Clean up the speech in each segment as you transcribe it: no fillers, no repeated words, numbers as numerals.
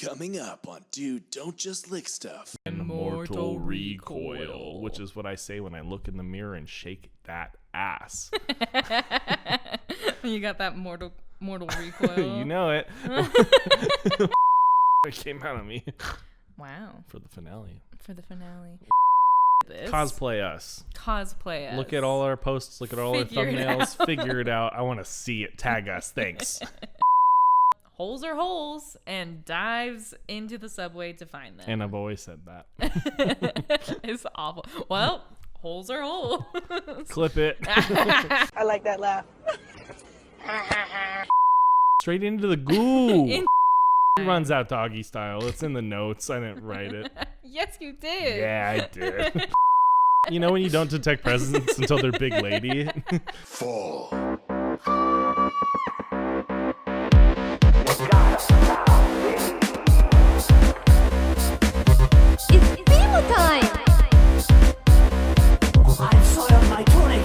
Coming up on Dude, Don't Just Lick Stuff. And mortal recoil, which is what I say when I look in the mirror and shake that ass. You got that mortal recoil. You know it. It came out of me. Wow. For the finale. Cosplay us. Look at all our posts. Look at all our thumbnails. Figure it out. I want to see it. Tag us. Thanks. Holes are holes, and dives into the subway to find them. And I've always said that. It's awful. Well, holes are holes. Clip it. I like that laugh. Straight into the goo. He runs out doggy style. It's in the notes. I didn't write it. Yes, you did. Yeah, I did. You know when you don't detect presents until they're big lady? Fall. It's bingo time! I've soiled my tunic.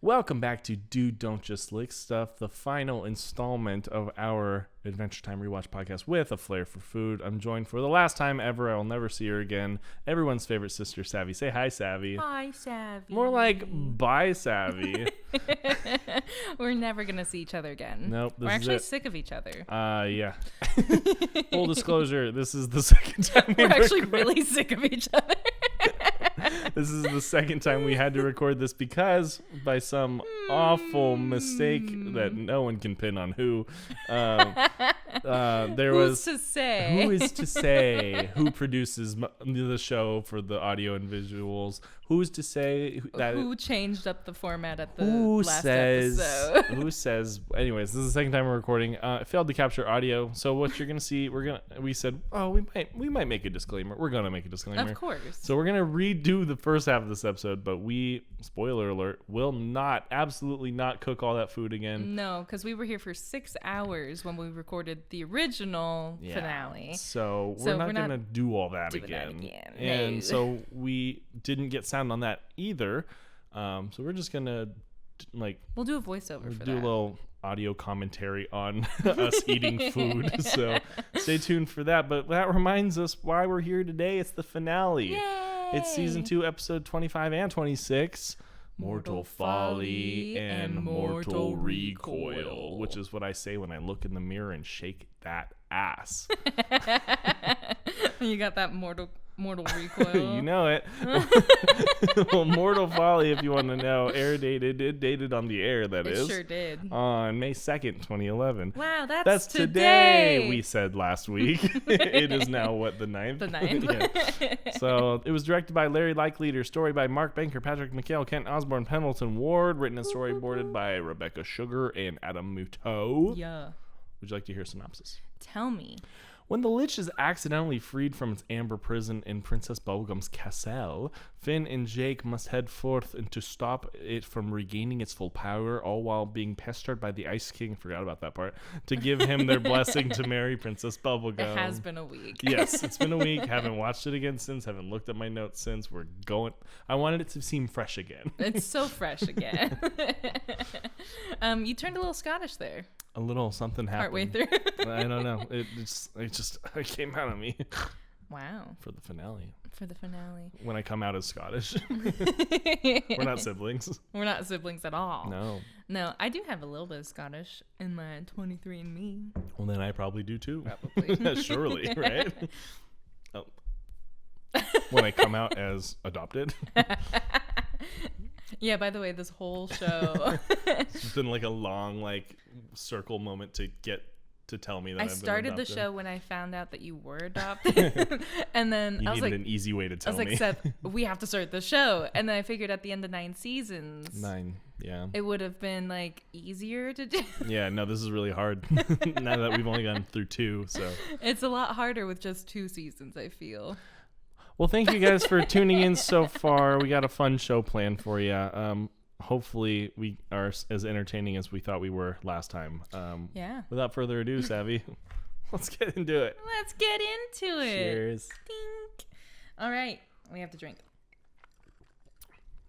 Welcome back to Dude, Don't Just Lick Stuff, the final installment of our Adventure Time Rewatch podcast with a flair for food. I'm joined for the last time ever. I will never see her again. Everyone's favorite sister, Savy. Say hi, Savy. Hi, Savy. More like bye, Savy. We're never going to see each other again. Nope. We're actually sick of each other. Yeah. Full disclosure, this is the second time We're actually really sick of each other. This is the second time we had to record this because by some awful mistake that no one can pin on who, there was... Who's to say? Who is to say who produces the show for the audio and visuals? Who's to say that... Who changed up the format at the last episode? episode? Who says... Anyways, this is the second time we're recording. It failed to capture audio, so what you're going to see, we said, oh, we might make a disclaimer. We're going to make a disclaimer. Of course. So we're going to redo the first half of this episode, but we, spoiler alert, will absolutely not cook all that food again. No, because we were here for 6 hours when we recorded the original finale. So we're not going to do all that again. And No. so we didn't get sound on that either. So we're just going to we'll do a voiceover for that. Do a little audio commentary on us eating food. So stay tuned for that. But that reminds us why we're here today. It's the finale. Yay! It's season 2, episode 25 and 26. Mortal Folly and Mortal Recoil, which is what I say when I look in the mirror and shake that ass. You got that mortal recoil. You know it. Well, Mortal Folly, if you want to know, it dated on the air, that is. It sure did. On May 2nd, 2011. Wow, that's today, we said last week. It is now, the 9th? The 9th. Yeah. So, it was directed by Larry Likeleader, story by Mark Banker, Patrick McHale, Kent Osborne, Pendleton Ward, written and storyboarded by Rebecca Sugar and Adam Muto. Yeah. Would you like to hear a synopsis? Tell me. When the Lich is accidentally freed from its amber prison in Princess Bubblegum's castle, Finn and Jake must head forth to stop it from regaining its full power, all while being pestered by the Ice King, forgot about that part, to give him their blessing to marry Princess Bubblegum. It has been a week. Yes, it's been a week. Haven't watched it again since. Haven't looked at my notes since. I wanted it to seem fresh again. It's so fresh again. You turned a little Scottish there. A little something happened. Partway through. I don't know. It came out of me. Wow. For the finale. When I come out as Scottish. We're not siblings. We're not siblings at all. No, I do have a little bit of Scottish in my 23andMe. Well, then I probably do too. Probably. Surely, right? Oh. When I come out as adopted. Yeah, by the way, this whole show... It's been a long, circle moment to get to tell me that I've been adopted. I started the show when I found out that you were adopted. And then I was needed an easy way to tell me. I was Seth, we have to start the show. And then I figured at the end of 9 seasons... 9, yeah. It would have been, easier to do. Yeah, no, this is really hard. Now that we've only gone through 2, so... It's a lot harder with just 2 seasons, I feel. Well, thank you guys for tuning in so far. We got a fun show planned for you. Hopefully, we are as entertaining as we thought we were last time. Yeah. Without further ado, Savvy, let's get into it. Let's get into it. Cheers. Dink. All right. We have to drink.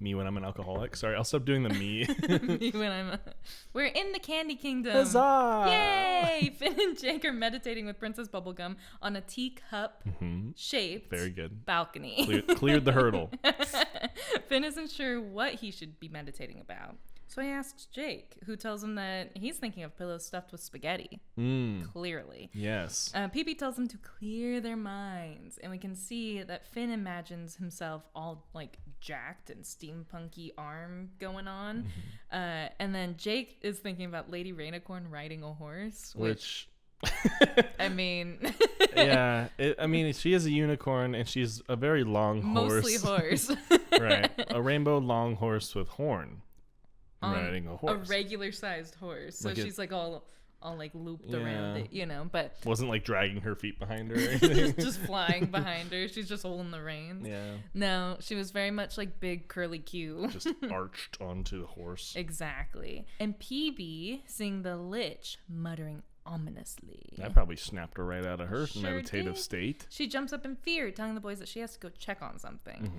Me when I'm an alcoholic. Sorry, I'll stop doing the me. Me when we're in the Candy Kingdom. Huzzah! Yay! Finn and Jake are meditating with Princess Bubblegum on a teacup shaped Very good. balcony. Cleared the hurdle. Finn isn't sure what he should be meditating about. So he asks Jake, who tells him that he's thinking of pillows stuffed with spaghetti. Clearly. Yes. Pee-Pee tells them to clear their minds, and we can see that Finn imagines himself all like jacked and steampunky arm going on. And then Jake is thinking about Lady Rainicorn riding a horse, which I mean, yeah. She is a unicorn, and she's a very long horse. mostly horse. Right. A rainbow long horse with horn. Riding a horse. A regular sized horse. So Like she's like all like looped around it, you know, but wasn't like dragging her feet behind her or anything. just flying behind her. She's just holding the reins. Yeah. No, she was very much like big curly Q. Just arched onto the horse. Exactly. And PB seeing the Lich muttering ominously. That probably snapped her right out of her Sure meditative did. state. She jumps up in fear, telling the boys that she has to go check on something.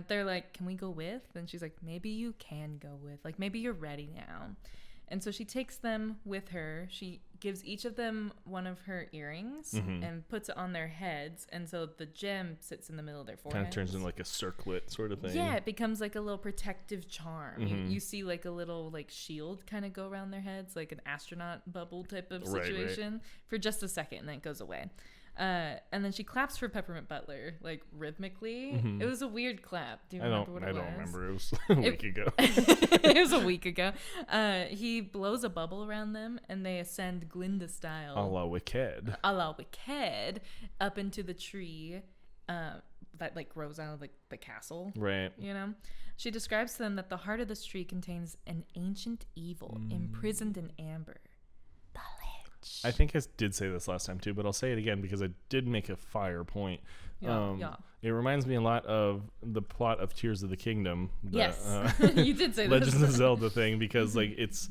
They're like, can we go with? And she's like, maybe you can go with. Like, maybe you're ready now. And so she takes them with her. She gives each of them one of her earrings and puts it on their heads. And so the gem sits in the middle of their forehead. Kind of turns into like a circlet sort of thing. Yeah, it becomes like a little protective charm. You see like a little like shield kind of go around their heads, like an astronaut bubble type of situation for just a second, and then it goes away. And then she claps for Peppermint Butler, like rhythmically. It was a weird clap. Do you remember what it was? I don't remember. It was a week ago. It was a week ago. He blows a bubble around them, and they ascend Glinda style. A la Wicked. A la Wicked, up into the tree that like grows out of like the castle. Right. You know? She describes to them that the heart of this tree contains an ancient evil imprisoned in amber. The Lich. I think I did say this last time too, but I'll say it again because I did make a fire point. Yeah. It reminds me a lot of the plot of Tears of the Kingdom. Yes. You did say Legends this. of Zelda thing, because like it's,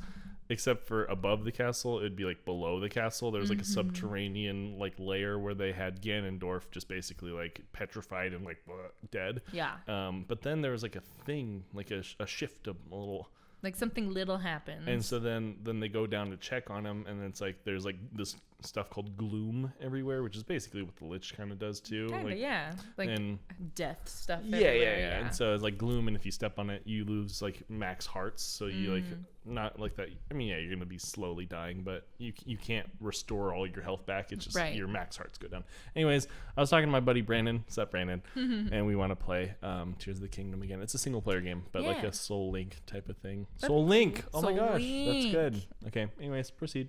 except for above the castle, it'd be like below the castle. There's like a subterranean like layer where they had Ganondorf just basically like petrified and like dead. Yeah. But then there was like a thing, like a shift, a little. Like something little happens. And so then they go down to check on him, and it's like there's like this stuff called gloom everywhere, which is basically what the Lich kind of does too. Kinda, like, yeah. Like and death stuff. yeah. everywhere, And so it's like gloom, and if you step on it, you lose like max hearts. So you like not like that. I mean, yeah, you're gonna be slowly dying, but you can't restore all your health back. It's just your max hearts go down. Anyways, I was talking to my buddy Brandon. What's up, Brandon? And we want to play Tears of the Kingdom again. It's a single player game, but like a Soul Link type of thing. Soul Link. Oh my gosh, that's good. Okay. Anyways, proceed.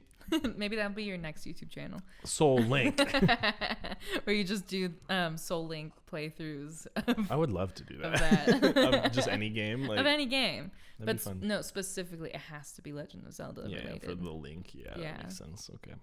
Maybe that'll be your next YouTube channel. Soul Link. Where you just do Soul Link playthroughs I would love to do of that. that. Of just any game. Like, of any game. that'd But be fun. no, specifically it has to be Legend of Zelda Yeah, related. for the Link. Yeah, Yeah. that makes sense. Okay.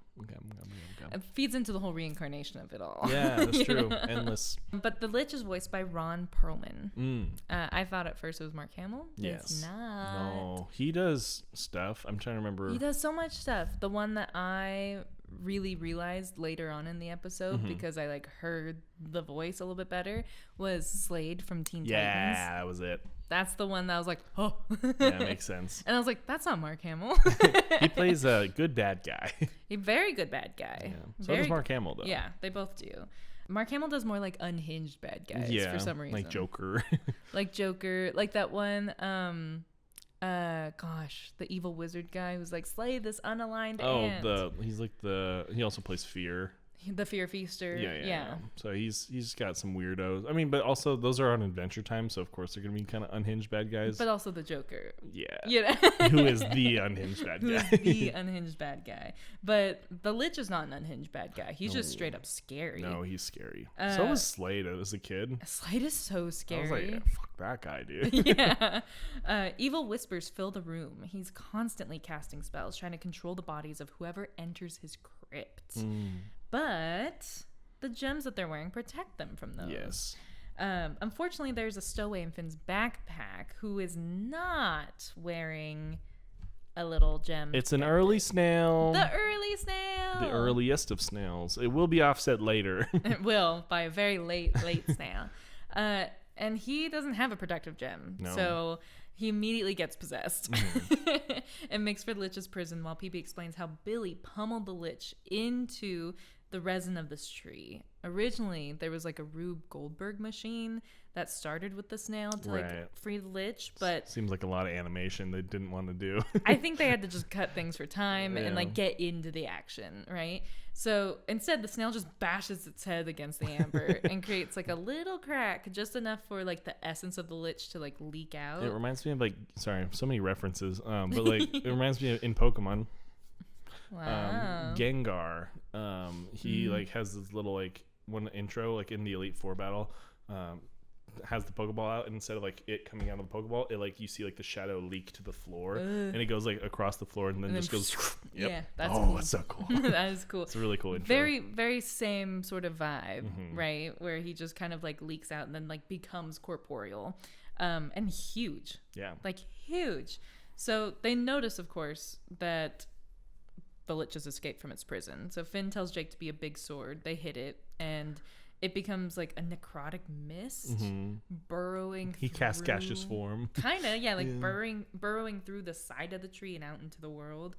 It feeds into the whole reincarnation of it all. Yeah, that's You true. know? Endless. But the Lich is voiced by Ron Perlman. I thought at first it was Mark Hamill. Yes. It's not. No, he does stuff. I'm trying to remember. He does so much stuff. The one that I really realized later on in the episode, because I like heard the voice a little bit better, was Slade from Teen Titans. Yeah, that was it. That's the one that I was like, oh. Yeah, makes sense. And I was like, that's not Mark Hamill. He plays a good bad guy. A very good bad guy. Yeah. So does Mark Hamill, though. Yeah, they both do. Mark Hamill does more like unhinged bad guys for some reason. Like Joker. Like Joker. Like that one, the evil wizard guy who's like, slay this unaligned ant. He also plays Fear. The Fear Feaster. Yeah. So he's got some weirdos. I mean, but also those are on Adventure Time, so of course they're gonna be kind of unhinged bad guys. But also the Joker. Yeah. You know? Who is the unhinged bad Who's guy? the unhinged bad guy. But the Lich is not an unhinged bad guy. He's just straight up scary. No, he's scary. So was Slade as a kid. Slade is so scary. I was like, yeah, fuck that guy, dude. Yeah. Evil whispers fill the room. He's constantly casting spells, trying to control the bodies of whoever enters his crypt. But the gems that they're wearing protect them from those. Yes. Unfortunately, there's a stowaway in Finn's backpack who is not wearing a little gem. It's an early snail. The early snail. The earliest of snails. It will be offset later. It will, by a very late snail. And he doesn't have a protective gem. No. So he immediately gets possessed and makes for the Lich's prison while PB explains how Billy pummeled the Lich into the resin of this tree. Originally, there was like a Rube Goldberg machine that started with the snail to like free the Lich, but seems like a lot of animation they didn't want to do. I think they had to just cut things for time and like get into the action, right? So instead, the snail just bashes its head against the amber and creates like a little crack, just enough for like the essence of the Lich to like leak out. It reminds me of like, sorry, so many references, but like it reminds me of in Pokemon. Wow. Gengar, he like has this little like one intro like in the Elite Four battle, has the Pokeball out, and instead of like it coming out of the Pokeball, it like you see like the shadow leak to the floor, and it goes like across the floor and then just goes. Yep. Yeah, that's cool. That's so cool. That is cool. It's a really cool intro. Very, very same sort of vibe, right? Where he just kind of like leaks out and then like becomes corporeal, and huge. Yeah. Like huge. So they notice, of course, that the Lich has escaped from its prison. So Finn tells Jake to be a big sword. They hit it, and it becomes like a necrotic mist burrowing. He casts gaseous form. Kind of, yeah, like burrowing through the side of the tree and out into the world.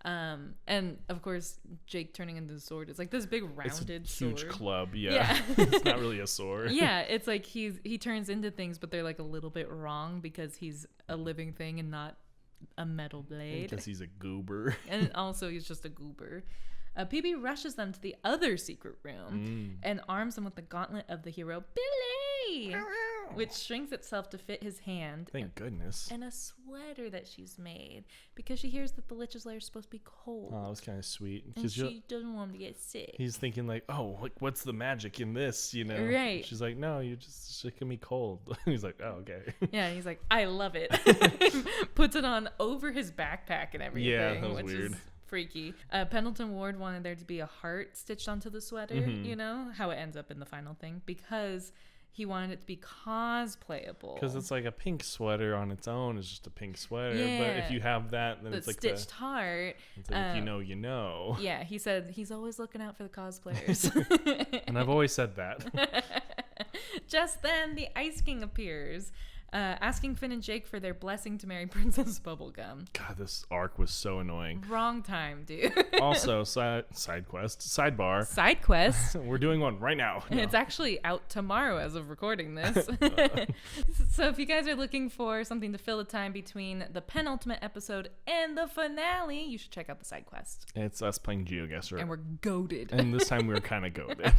And of course, Jake turning into the sword is like this big rounded it's a huge sword. club. Yeah. It's not really a sword. Yeah, it's like he turns into things, but they're like a little bit wrong because he's a living thing and not a metal blade. Because he's a goober. And also he's just a goober. PB rushes them to the other secret room and arms them with the gauntlet of the hero Billy, which shrinks itself to fit his hand. Thank goodness. And a sweater that she's made because she hears that the Lich's lair is supposed to be cold. Oh, that was kind of sweet. And she doesn't want him to get sick. He's thinking like, oh, like what's the magic in this, you know? Right. She's like, no, you're just making me cold. He's like, oh, okay. Yeah, he's like, I love it. Puts it on over his backpack and everything. Yeah, that was which weird. Is freaky. Pendleton Ward wanted there to be a heart stitched onto the sweater, you know, how it ends up in the final thing, because he wanted it to be cosplayable. Because it's like a pink sweater on its own is just a pink sweater. Yeah. But if you have that, then the it's like stitched heart. It's like if you know, you know. Yeah, he said he's always looking out for the cosplayers. And I've always said that. Just then, the Ice King appears, asking Finn and Jake for their blessing to marry Princess Bubblegum. God, this arc was so annoying. Wrong time, dude. Also, side quest, sidebar. Side quest. We're doing one right now. No. It's actually out tomorrow as of recording this. So if you guys are looking for something to fill the time between the penultimate episode and the finale, you should check out the side quest. It's us playing GeoGuessr. And we're goated. And this time we were kind of goated.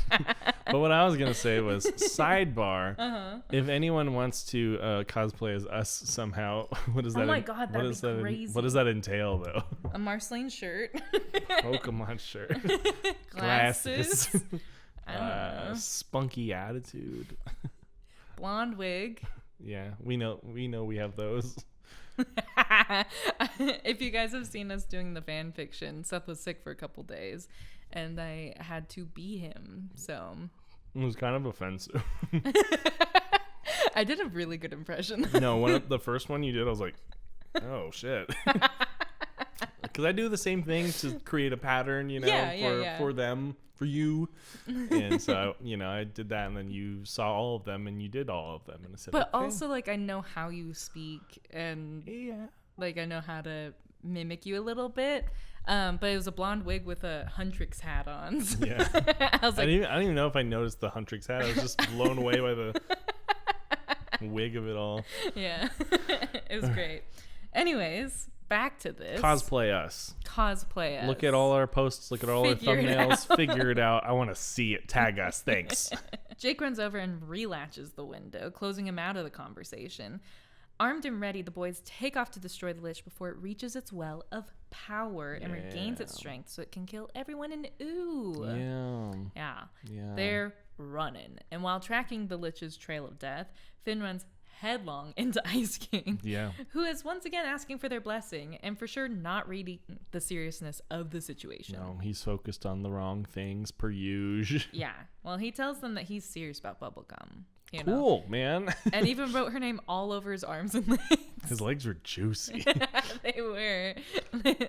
But what I was going to say was, sidebar, if anyone wants to cosplay as us somehow, what does that? Oh my God, that'd be crazy. What does that entail, though? A Marceline shirt. Pokemon shirt. Glasses. I don't know. Spunky attitude. Blonde wig. Yeah, we know we have those. If you guys have seen us doing the fan fiction, Seth was sick for a couple days and I had to be him, so It was kind of offensive. I did a really good impression. No, the first one you did, I was like, oh shit. Because I do the same thing to create a pattern, you know, for them, for you. And so, you know, I did that, and then you saw all of them, and you did all of them. And I said, but okay. also, like, I know how you speak, and like, I know how to mimic you a little bit. But it was a blonde wig with a Huntrix hat on. So Yeah. I was like, I don't even know if I noticed the Huntrix hat. I was just blown away by the wig of it all. yeah. It was great. Anyways, back to this. Cosplay us. Cosplay us. Look at all our posts. Look at all Figure our it thumbnails. Figure it out. I want to see it. Tag us. Thanks. Jake runs over and relatches the window, closing him out of the conversation. Armed and ready, the boys take off to destroy the Lich before it reaches its well of power and regains its strength so it can kill everyone in Ooh. Yeah. They're running. And while tracking the Lich's trail of death, Finn runs headlong into Ice King, who is once again asking for their blessing and for sure not reading the seriousness of the situation. No, he's focused on the wrong things per usual. Yeah. Well, he tells them that he's serious about Bubblegum. You know? Cool, man. And even wrote her name all over his arms and legs. His legs were juicy. They were.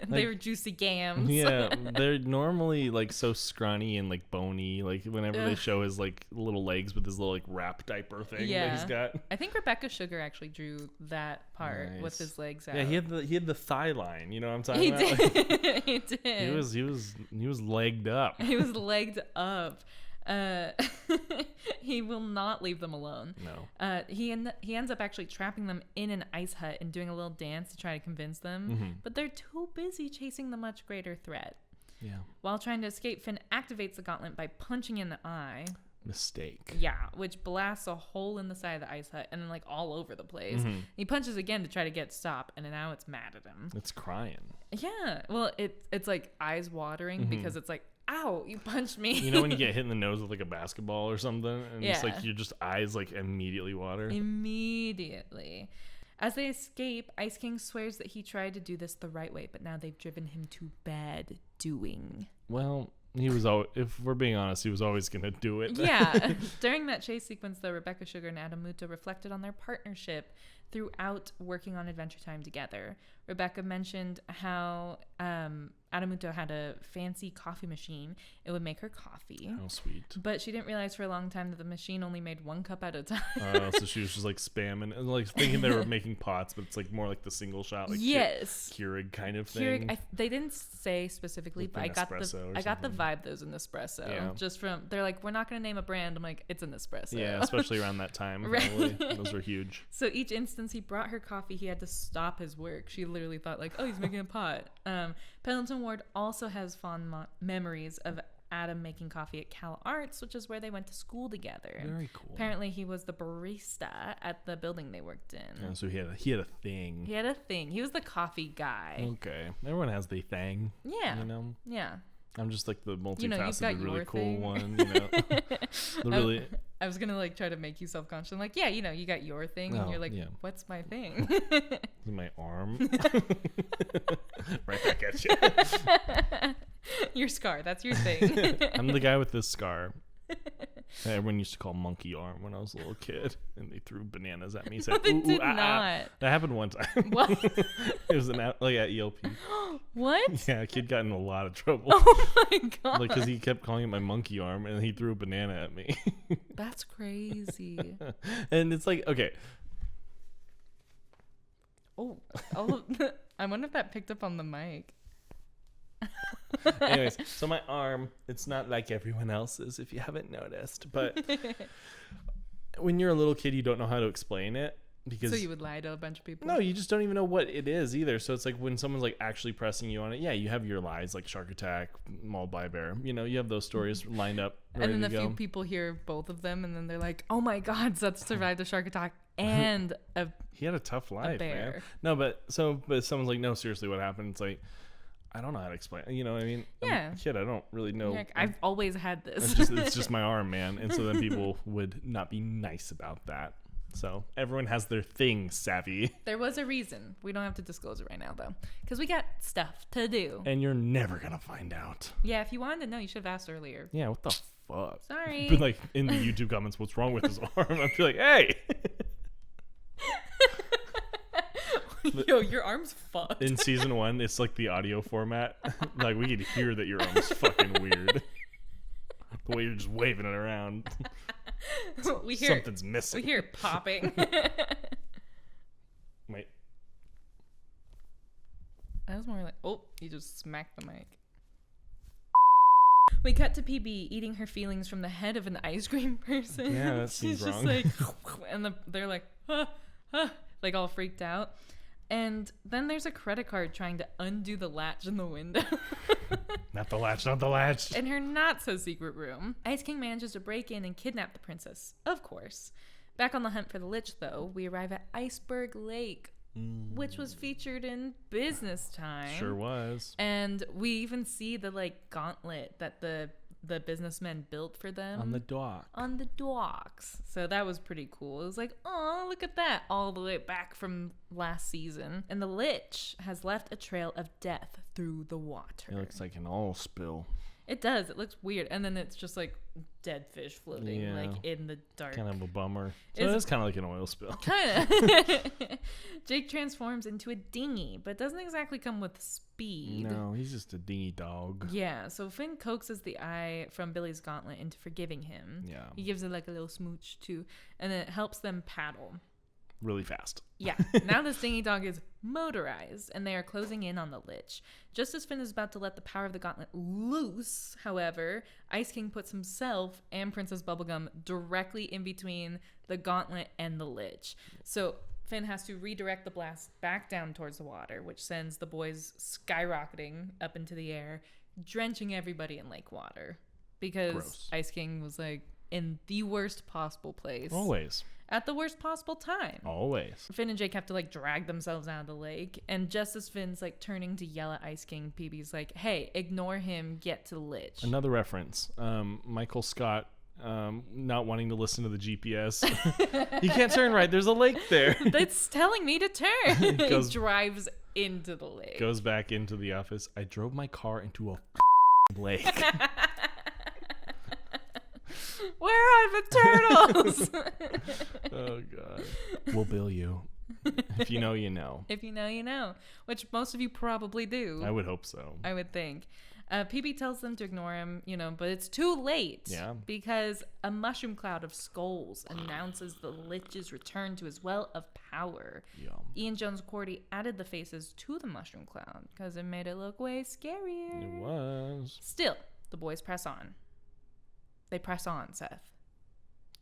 They were juicy gams. Yeah, they're normally like so scrawny and like bony. Like whenever they show his like little legs with his little like wrap diaper thing that he's got. I think Rebecca Sugar actually drew that part with Nice. his legs out. Yeah, he had the thigh line. You know what I'm talking He about? did. Like, He did. he was legged up. He was legged up. He will not leave them alone. No. He ends up actually trapping them in an ice hut and doing a little dance to try to convince them. Mm-hmm. But they're too busy chasing the much greater threat. Yeah. While trying to escape, Finn activates the gauntlet by punching in the eye. Mistake. Yeah, which blasts a hole in the side of the ice hut and then like all over the place. Mm-hmm. He punches again to try to get stop, and now it's mad at him. It's crying. Yeah, well, it's like eyes watering because it's like, ow, you punched me. You know when you get hit in the nose with like a basketball or something, and it's Yeah. like your just eyes like immediately water. Immediately. As they escape, Ice King swears that he tried to do this the right way, but now they've driven him to bad doing. Well, he was always, if we're being honest, he was always gonna do it. Yeah. During that chase sequence, though, Rebecca Sugar and Adamuto reflected on their partnership throughout working on Adventure Time together. Rebecca mentioned how Adamuto had a fancy coffee machine. It would make her coffee. Oh, sweet. But she didn't realize for a long time that the machine only made 1 cup at a time. So she was just like spamming and like thinking they were making pots, but it's like more like the single shot, like Yes. Keurig kind of Keurig, thing. they didn't say specifically, Like but an espresso or I got the something. vibe that was an espresso. Yeah. Just from, they're like, we're not going to name a brand. I'm like, it's an espresso. Yeah, especially around that time. Right. Probably. Those were huge. So each instance he brought her coffee, he had to stop his work. She literally thought like, oh, he's making a pot. Pendleton Ward also has fond memories of Adam making coffee at Cal Arts, which is where they went to school together. Very cool. Apparently he was the barista at the building they worked in. Yeah, so he had a thing. He had a thing. He was the coffee guy. Okay, everyone has the thing. Yeah. You know, Yeah. I'm just like the multifaceted, You know, you've got really your cool thing. one. You know, the really. I was gonna like try to make you self-conscious. I'm like, yeah, you know, you got your thing, and Oh, you're like, yeah. what's my thing? My arm. Right back at you. Your scar. That's your thing. I'm the guy with this scar. Everyone used to call monkey arm when I was a little kid, and they threw bananas at me. Said, They ooh, did ooh, ah, ah." not. That happened one time. What? It was like at ELP. What? Yeah, a kid got in a lot of trouble. Oh my god. Like, because he kept calling it my monkey arm, and he threw a banana at me. That's crazy. And it's like, okay, Oh, I wonder if that picked up on the mic. anyways, so my arm, it's not like everyone else's, if you haven't noticed. But when you're a little kid, you don't know how to explain it. Because So you would lie to a bunch of people? no, you just don't even know what it is either. So it's like when someone's like actually pressing you on it, yeah, you have your lies like shark attack, mauled by a bear. You know, you have those stories lined up, ready And then to a go. few people hear both of them, and then they're like, "Oh my God, Seth survived a shark attack and a He had a tough life, man. bear." No, but someone's like, no, seriously, what happened? It's like, I don't know how to explain. You know what I mean? Yeah. I'm a kid, I don't really know. Like, I've always had this. It's just my arm, man. And so then people would not be nice about that. So everyone has their thing, Savvy. There was a reason. We don't have to disclose it right now, though, because we got stuff to do. And you're never gonna find out. Yeah, if you wanted to know, you should have asked earlier. Yeah, what the fuck? Sorry. But like in the YouTube comments, what's wrong with his arm? I'd be like, hey. Yo, your arm's fucked. In season 1, it's like the audio format. Like we could hear that your arm's fucking weird. The way you're just waving it around. we hear Something's missing. we hear it popping. Wait. That was more like, oh, you just smacked the mic. We cut to PB eating her feelings from the head of an ice cream person. Yeah, that She's seems just wrong. like, and they're like, like all freaked out. And then there's a credit card trying to undo the latch in the window. Not the latch, not the latch. In her not so secret room, Ice King manages to break in and kidnap the princess, of course. Back on the hunt for the Lich, though, we arrive at Iceberg Lake, which was featured in Business Time. Sure was. And we even see the like gauntlet that the businessmen built for them On the dock. on the docks. So that was pretty cool. It was like, oh, look at that, all the way back from last season. And the Lich has left a trail of death through the water. It looks like an oil spill. It does. It looks weird. And then it's just like dead fish floating Yeah. like in the dark. Kind of a bummer. So It's- it is kind of like an oil spill. Kind of. Jake transforms into a dinghy, but doesn't exactly come with speed. No, he's just a dingy dog. Yeah, so Finn coaxes the eye from Billy's gauntlet into forgiving him. Yeah. He gives it like a little smooch too, and it helps them paddle. Really fast. Yeah, now this dinghy dog is motorized, and they are closing in on the Lich. Just as Finn is about to let the power of the gauntlet loose, however, Ice King puts himself and Princess Bubblegum directly in between the gauntlet and the Lich. So Finn has to redirect the blast back down towards the water, which sends the boys skyrocketing up into the air, drenching everybody in lake water. Because Gross. Ice King was like in the worst possible place. Always. At the worst possible time. Always. Finn and Jake have to like drag themselves out of the lake, and just as Finn's like turning to yell at Ice King, PB's like, "Hey, ignore him, get to the Lich." Another reference. Michael Scott not wanting to listen to the GPS. You can't turn right. There's a lake there. That's telling me to turn. Goes- He drives into the lake. Goes back into the office. I drove my car into a lake. Where are the turtles? Oh God. We'll bill you. If you know, you know. If you know, you know. Which most of you probably do. I would hope so. I would think. PB tells them to ignore him, but it's too late. Yeah. Because a mushroom cloud of skulls announces the Lich's return to his well of power. Yum. Ian Jones-Cordy added the faces to the mushroom cloud because it made it look way scarier. It was. Still, the boys press on. They press on, Seth.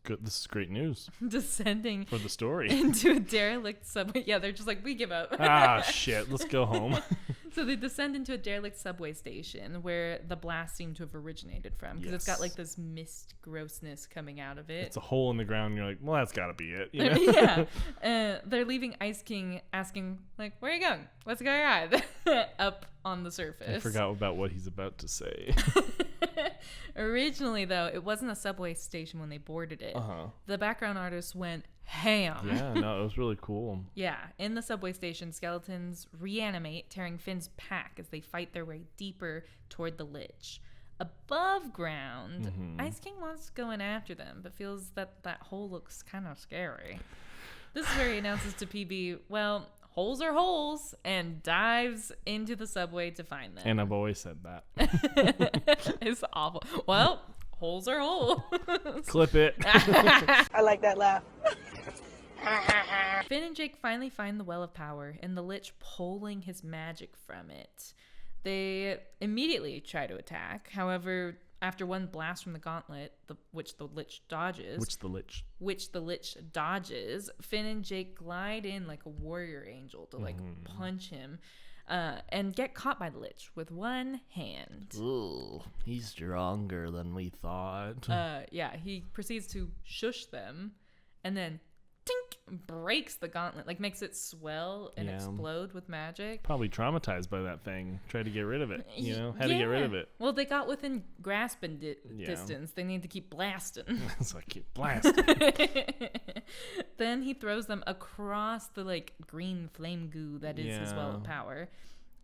Good. This is great news Descending for the story. into a derelict subway. Yeah, they're just like, we give up. Ah, shit. Let's go home. So they descend into a derelict subway station where the blast seemed to have originated from, because it's got Yes. like this mist grossness coming out of it. It's a hole in the ground. And you're like, well, that's got to be it. You know? Yeah. They're leaving Ice King asking, like, where are you going? What's going on? Up on the surface. I forgot about what he's about to say. Originally, though, it wasn't a subway station when they boarded it. Uh-huh. The background artist went ham. Yeah, no, it was really cool. Yeah, in the subway station, skeletons reanimate, tearing Finn's pack as they fight their way deeper toward the Lich. Above ground, Ice King wants to go in after them, but feels that that hole looks kind of scary. This is where he announces to PB, well, holes are holes, and dives into the subway to find them. And I've always said that. It's awful. Well, holes are holes. Clip it. I like that laugh. Finn and Jake finally find the Well of Power, and the Lich pulling his magic from it. They immediately try to attack. However, after one blast from the gauntlet, which the Lich dodges, Which the lich. Finn and Jake glide in like a warrior angel to like punch him, and get caught by the Lich with one hand. Ooh, he's stronger than we thought. Yeah, he proceeds to shush them, and then tink, breaks the gauntlet, like makes it swell and Yeah. explode with magic. Probably traumatized by that thing. Tried to get rid of it. Had to get rid of it. Well, they got within grasping Yeah. distance. They need to keep blasting. It's like, keep blasting. Then he throws them across the like green flame goo that is his well of Yeah. power.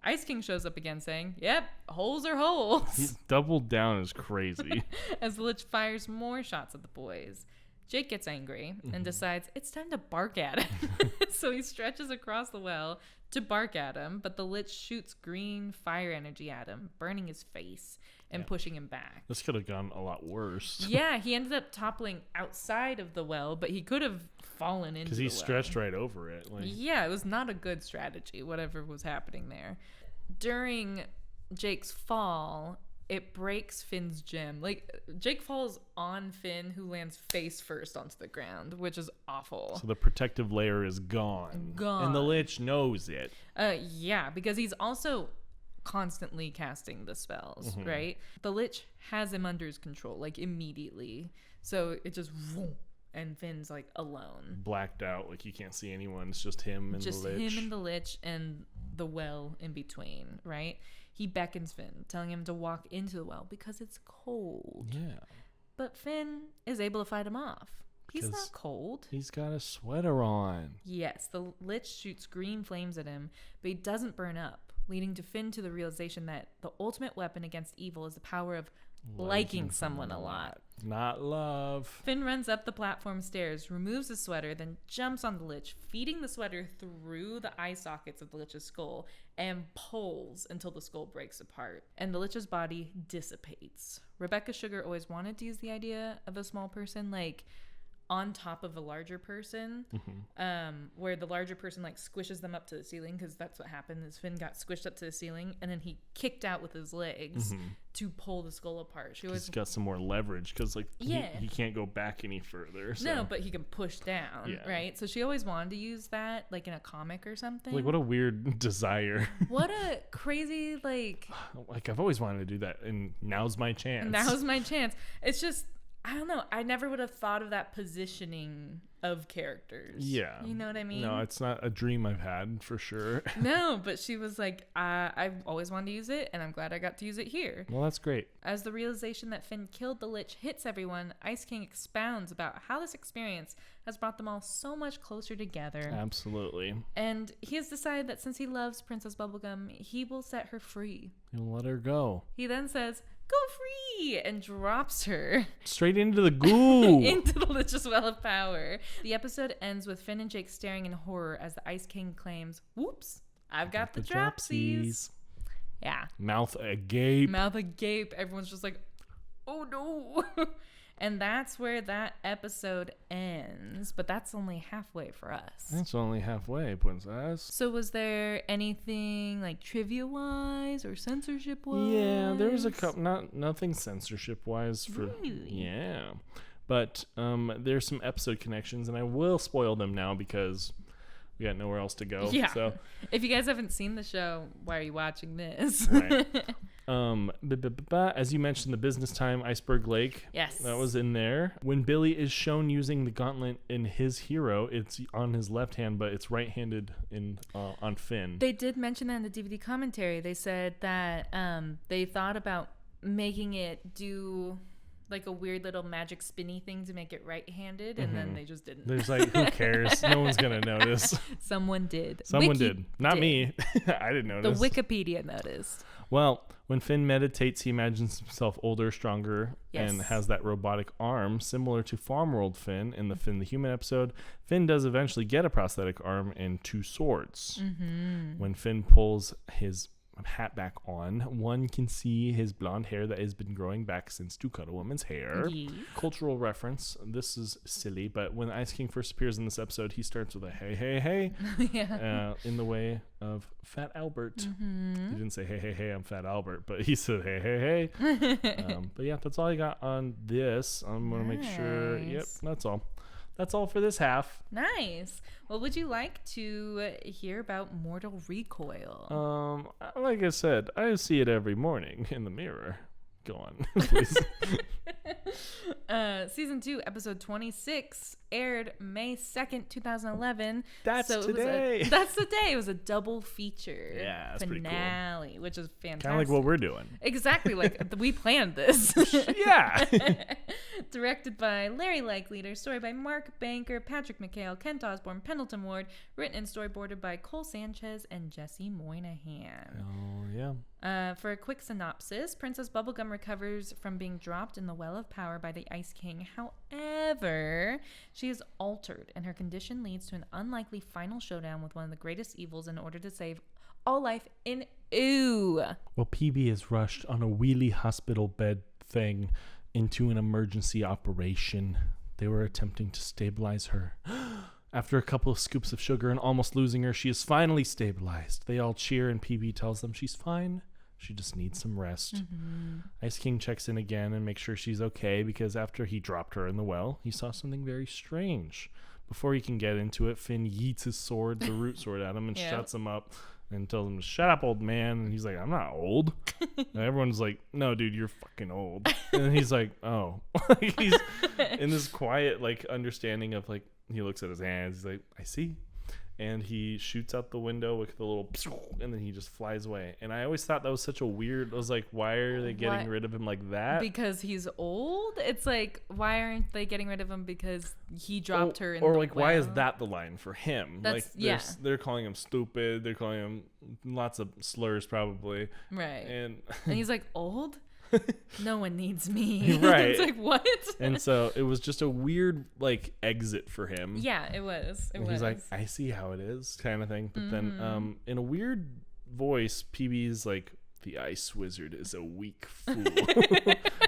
Ice King shows up again saying, yep, holes are holes. He's doubled down is crazy. As the Lich fires more shots at the boys. Jake gets angry and decides it's time to bark at him. So he stretches across the well to bark at him, but the Lich shoots green fire energy at him, burning his face and pushing him back. This could have gone a lot worse. Yeah, he ended up toppling outside of the well, but he could have fallen into Because the he well. stretched right over it. Like, Yeah, it was not a good strategy, whatever was happening there. During Jake's fall, it breaks Finn's gem. Like, Jake falls on Finn, who lands face first onto the ground, which is awful. So the protective layer is gone. Gone. And the lich knows it. Yeah, because he's also constantly casting the spells, right? The Lich has him under his control, like, immediately. So it just... And Finn's, like, alone. Blacked out. Like, you can't see anyone. It's just him and Just the lich. him and the Lich and the well in between, right? He beckons Finn, telling him to walk into the well because it's cold. Yeah. But Finn is able to fight him off. He's Because not cold. He's got a sweater on. Yes, the Lich shoots green flames at him, but he doesn't burn up, leading to Finn to the realization that the ultimate weapon against evil is the power of liking someone a lot. Not love. Finn runs up the platform stairs, removes the sweater, then jumps on the lich, feeding the sweater through the eye sockets of the lich's skull, and pulls until the skull breaks apart, and the lich's body dissipates. Rebecca Sugar always wanted to use the idea of a small person, like, on top of a larger person, where the larger person like squishes them up to the ceiling, because that's what happened. Is Finn got squished up to the ceiling and then he kicked out with his legs to pull the skull apart. He's got some more leverage because like he can't go back any further. So. No, but he can push down, right? So she always wanted to use that like in a comic or something. Like what a weird desire. What a crazy like I've always wanted to do that, and now's my chance. Now's my chance. It's just, I don't know. I never would have thought of that positioning of characters. Yeah. You know what I mean? No, it's not a dream I've had for sure. No, but she was like, I've always wanted to use it, and I'm glad I got to use it here. Well, that's great. As the realization that Finn killed the lich hits everyone, Ice King expounds about how this experience has brought them all so much closer together. Absolutely. And he has decided that since he loves Princess Bubblegum, he will set her free. He'll let her go. He then says, "Go free!" and drops her straight into the goo. into the Lich's Well of Power. The episode ends with Finn and Jake staring in horror as the Ice King claims, "Whoops, I've got the dropsies." Yeah. Mouth agape. Mouth agape. Everyone's just like, oh no. And that's where that episode ends. But that's only halfway for us. That's only halfway, Princess. So was there anything like trivia-wise or censorship-wise? Yeah, there was a couple. Nothing censorship-wise for. Really? Yeah, but there's some episode connections, and I will spoil them now because we got nowhere else to go. Yeah. So if you guys haven't seen the show, why are you watching this? Right. As you mentioned, the business time Iceberg Lake. Yes. That was in there. When Billy is shown using the gauntlet in his hero, it's on his left hand, but it's right-handed on Finn. They did mention that in the DVD commentary. They said that they thought about making it do like a weird little magic spinny thing to make it right-handed, and then they just didn't. There's like, who cares? No one's gonna notice. Someone did. Someone Wiki did. Not me. I didn't notice. The Wikipedia noticed. Well, when Finn meditates, he imagines himself older, stronger, and Yes. has that robotic arm similar to Farm World Finn in the Finn the Human episode. Finn does eventually get a prosthetic arm and 2 swords. When Finn pulls his hat back on, one can see his blonde hair that has been growing back since To Cut a Woman's Hair. Yeah. Cultural reference. This is silly, but when Ice King first appears in this episode, he starts with a hey, hey, hey, Yeah. in the way of Fat Albert. He didn't say hey, hey, hey, I'm Fat Albert, but he said hey, hey, hey. But yeah, that's all I got on this. I'm going to make sure. Yep, Nice. that's all. That's all for this half. Nice. Well, would you like to hear about Mortal Recoil? Like I said, I see it every morning in the mirror. Go on, please. Season 2, episode 26, aired May 2nd, 2011. That's so today. That's the day. It was a double feature Yeah, that's pretty cool. finale, which is fantastic. Kind of like what we're doing. Exactly, like we planned this. Yeah. Directed by Larry Likeleader, story by Mark Banker, Patrick McHale, Kent Osborne, Pendleton Ward, written and storyboarded by Cole Sanchez and Jesse Moynihan. Oh, yeah. For a quick synopsis, Princess Bubblegum recovers from being dropped in the Well of Power by the Ice King. However, she is altered, and her condition leads to an unlikely final showdown with one of the greatest evils in order to save all life in Ooh. Well, PB is rushed on a wheelie hospital bed thing into an emergency operation. They were attempting to stabilize her. After a couple of scoops of sugar and almost losing her, she is finally stabilized. They all cheer, and PB tells them she's fine. She just needs some rest. Ice King checks in again and makes sure she's okay, because after he dropped her in the well, he saw something very strange. Before he can get into it, Finn yeets his sword, the root sword, at him and shuts him up and tells him, "Shut up, old man." And he's like, "I'm not old." And everyone's like, "No, dude, you're fucking old." And he's like, "Oh." He's in this quiet, like, understanding of, like, he looks at his hands. He's like, "I see." and he shoots out the window with the little, and then he just flies away. And I always thought that was such a weird. I was like, why are they getting rid of him like that? Because he's old. It's like, why aren't they getting rid of him because he dropped her in or the like, why is well? that the line for him? That's- like, they're calling him stupid. They're calling him lots of slurs probably. Right. And he's like, old? No one needs me. Right. It's like, what? And so it was just a weird like exit for him. Yeah, it was. It And was. he's like, I see how it is, kind of thing. But then in a weird voice, PB's like, the ice wizard is a weak fool.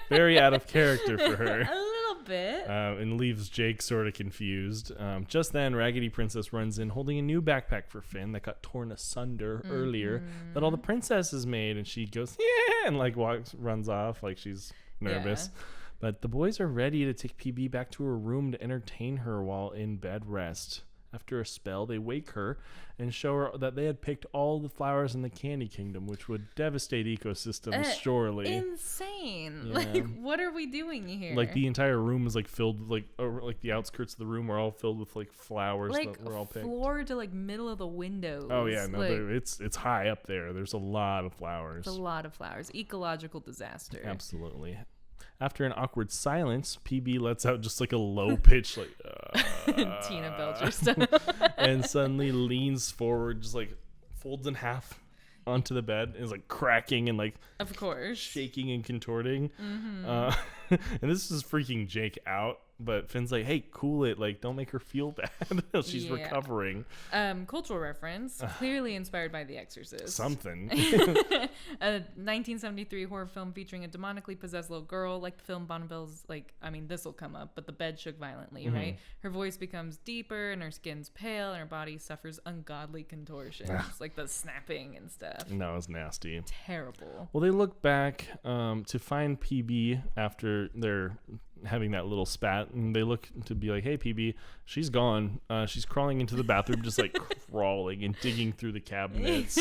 Very out of character for her. A little bit. And leaves Jake sort of confused. Just then, Raggedy Princess runs in holding a new backpack for Finn that got torn asunder earlier that all the princesses made. And she goes, yeah, and like runs off like she's nervous. Yeah. But the boys are ready to take PB back to her room to entertain her while in bed rest. After a spell, they wake her and show her that they had picked all the flowers in the Candy Kingdom, which would devastate ecosystems surely. Insane. Yeah. Like, what are we doing here? Like the entire room is like filled with like the outskirts of the room are all filled with like flowers like that were all picked. floor to like middle of the windows. Oh yeah, no, like, it's high up there. There's a lot of flowers. it's a lot of flowers. Ecological disaster. Absolutely. After an awkward silence, PB lets out just like a low pitch like Tina Belcher stuff. and suddenly leans forward, just like folds in half onto the bed and is like cracking and like Of course. shaking and contorting. And this is freaking Jake out. But Finn's like, hey, cool it. Like, don't make her feel bad. She's Yeah. recovering. Cultural reference, clearly inspired by The Exorcist. Something. A 1973 horror film featuring a demonically possessed little girl. Like the film, Bonneville's like, I mean, this will come up, but the bed shook violently, right? Her voice becomes deeper and her skin's pale and her body suffers ungodly contortions, like the snapping and stuff. No, it's nasty. Terrible. Well, they look back to find PB after they're having that little spat, and they look to be like, hey, PB, she's gone. She's crawling into the bathroom, just like crawling and digging through the cabinets.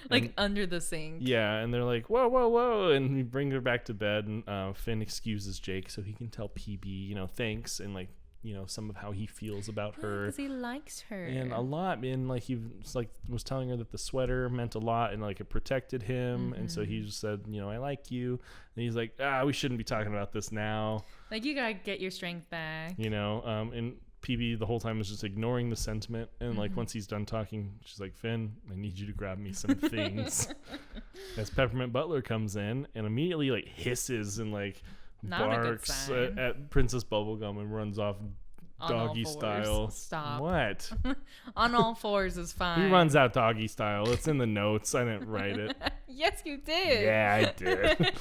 Like under the sink. Yeah, and they're like, whoa, whoa, whoa, and we bring her back to bed, and Finn excuses Jake so he can tell PB, thanks, and like, some of how he feels about her. Because he likes her. And a lot, and like he was telling her that the sweater meant a lot and like it protected him, and so he just said, I like you, and he's like, we shouldn't be talking about this now. Like, you gotta get your strength back. And PB the whole time is just ignoring the sentiment, and like once he's done talking, she's like, Finn, I need you to grab me some things. As Peppermint Butler comes in and immediately like hisses and like Not a good barks sign. at Princess Bubblegum and runs off On all doggy fours. style. Stop. What? On all fours is fine. He runs out doggy style. It's in the notes. I didn't write it. Yes, you did. Yeah, I did.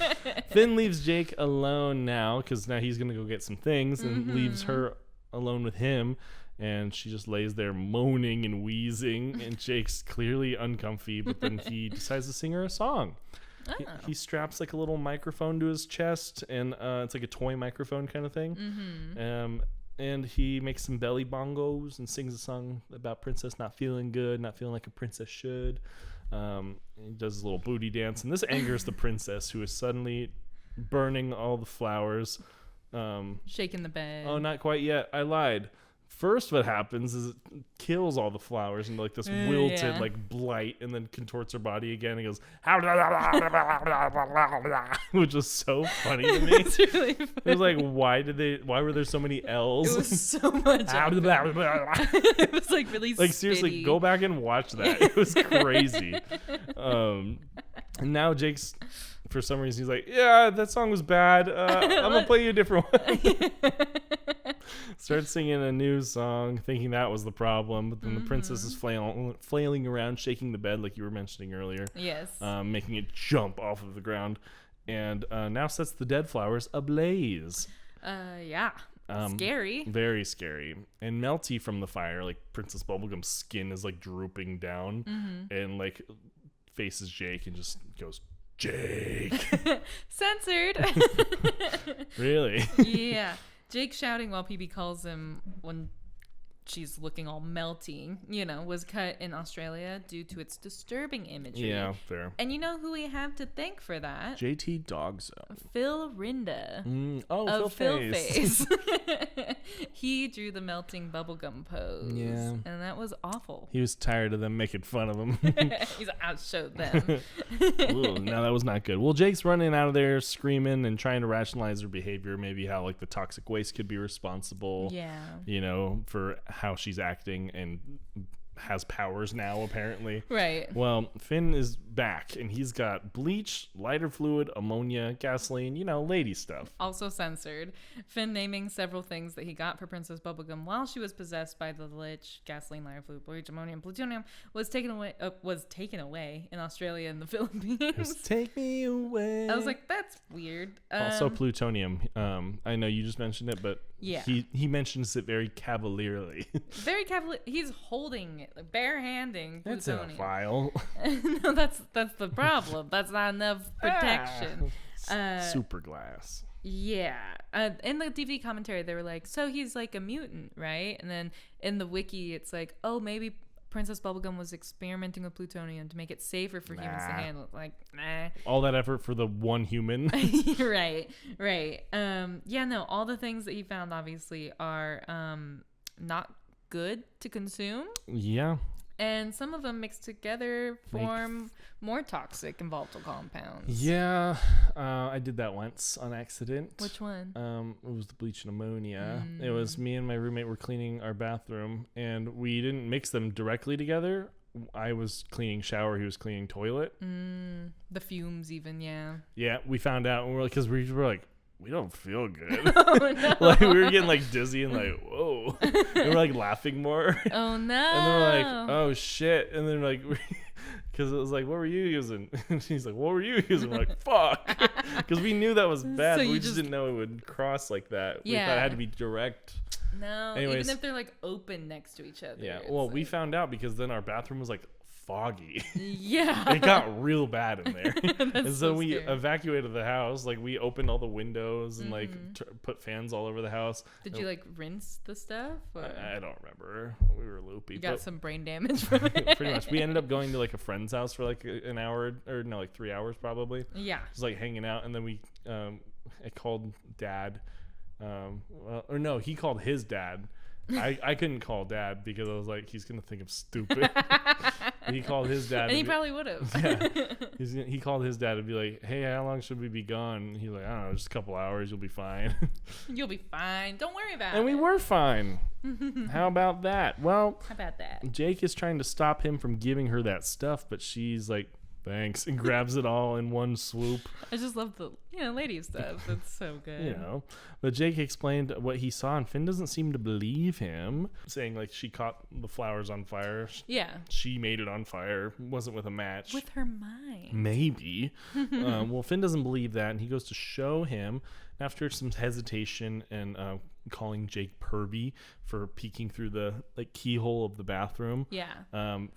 Finn leaves Jake alone now because now he's going to go get some things and leaves her alone with him. And she just lays there moaning and wheezing. And Jake's clearly uncomfy, but then he decides to sing her a song. He straps like a little microphone to his chest, and it's like a toy microphone kind of thing. And he makes some belly bongos and sings a song about princess not feeling good, not feeling like a princess should. He does his little booty dance, and this angers the princess, who is suddenly burning all the flowers. Shaking the bed. Oh, not quite yet. I lied. First, what happens is it kills all the flowers into like this wilted yeah. like blight, and then contorts her body again and goes, which was so funny to me. It's really funny. It was like, why were there so many L's? It was so much. It was like really like seriously, spitty. go back and watch that. It was crazy. And now Jake's, for some reason, he's like, yeah, that song was bad. I'm gonna play you a different one. Starts singing a new song, thinking that was the problem, but then the princess is flailing around, shaking the bed like you were mentioning earlier. Yes. Making it jump off of the ground, and now sets the dead flowers ablaze. Yeah. Scary. Very scary. And Melty from the fire, like Princess Bubblegum's skin is like drooping down, and like faces Jake and just goes, Jake. Censored. Really? Yeah. Jake shouting while PB calls him one she's looking all melty, was cut in Australia due to its disturbing imagery. Yeah, fair. And you know who we have to thank for that? JT Dog Zone. Phil Rinda. Of Phil Face. He drew the melting bubblegum pose. Yeah. And that was awful. He was tired of them making fun of him. He's outshowed them. Ooh, no, that was not good. Well, Jake's running out of there screaming and trying to rationalize her behavior, maybe how like the toxic waste could be responsible. Yeah. For how she's acting and has powers now apparently. Right. Well, Finn is back and he's got bleach, lighter fluid, ammonia, gasoline, lady stuff. Also censored. Finn naming several things that he got for Princess Bubblegum while she was possessed by the Lich. Gasoline, lighter fluid, bleach, ammonia, and plutonium was taken away in Australia and the Philippines. Just take me away. I was like, that's weird. Also plutonium. I know you just mentioned it, but yeah, he mentions it very cavalierly. Very cavalier. He's holding it, like bare-handing It's in plutonium. a vial. No, that's the problem. That's not enough protection. Super glass. Yeah. In the DVD commentary, they were like, so he's like a mutant, right? And then in the wiki, it's like, oh, maybe Princess Bubblegum was experimenting with plutonium to make it safer for humans to handle. Like, nah. All that effort for the one human. Right. Yeah, no, all the things that he found obviously are not good to consume. Yeah. And some of them mixed together form more toxic and volatile compounds. Yeah, I did that once on accident. Which one? It was the bleach and ammonia. It was me and my roommate were cleaning our bathroom, and we didn't mix them directly together. I was cleaning shower, he was cleaning toilet. The fumes even, yeah. Yeah, we found out, and because we were like, we don't feel good. Oh, no. Like we were getting like dizzy and like, whoa. We were like laughing more. Oh, no. And then we're like, oh shit. And then like, because it was like, what were you using? And she's like, what were you using? We're like, fuck. Because we knew that was bad. So But we you just didn't know it would cross like that. We Yeah. thought it had to be direct. No, Anyways. even if they're like open next to each other. Yeah. it's Well, we like- found out because then our bathroom was like foggy. Yeah. It got real bad in there. And so so we scary. evacuated the house. Like we opened all the windows and like put fans all over the house. Did you like rinse the stuff? Or I don't remember. We were loopy. you got but some brain damage from it? pretty much. We ended up going to like a friend's house for like an hour or no, like 3 hours probably. Yeah. Just like hanging out, and then we I called dad. Or no, he called his dad. I couldn't call dad because I was like, he's gonna think I'm stupid. He called his dad, And he probably would have. yeah. He called his dad and be like, hey, how long should we be gone? He's like, I don't know, just a couple hours, you'll be fine. You'll be fine. Don't worry about it. And we were fine. How about that? Well, How about that? Jake is trying to stop him from giving her that stuff, but she's like, thanks, and grabs it all in one swoop. I just love the lady stuff. It's so good. But Jake explained what he saw, and Finn doesn't seem to believe him, saying like she caught the flowers on fire. Yeah. She made it on fire. Wasn't with a match. With her mind. Maybe. Well, Finn doesn't believe that, and he goes to show him. After some hesitation and calling Jake pervy for peeking through the like keyhole of the bathroom,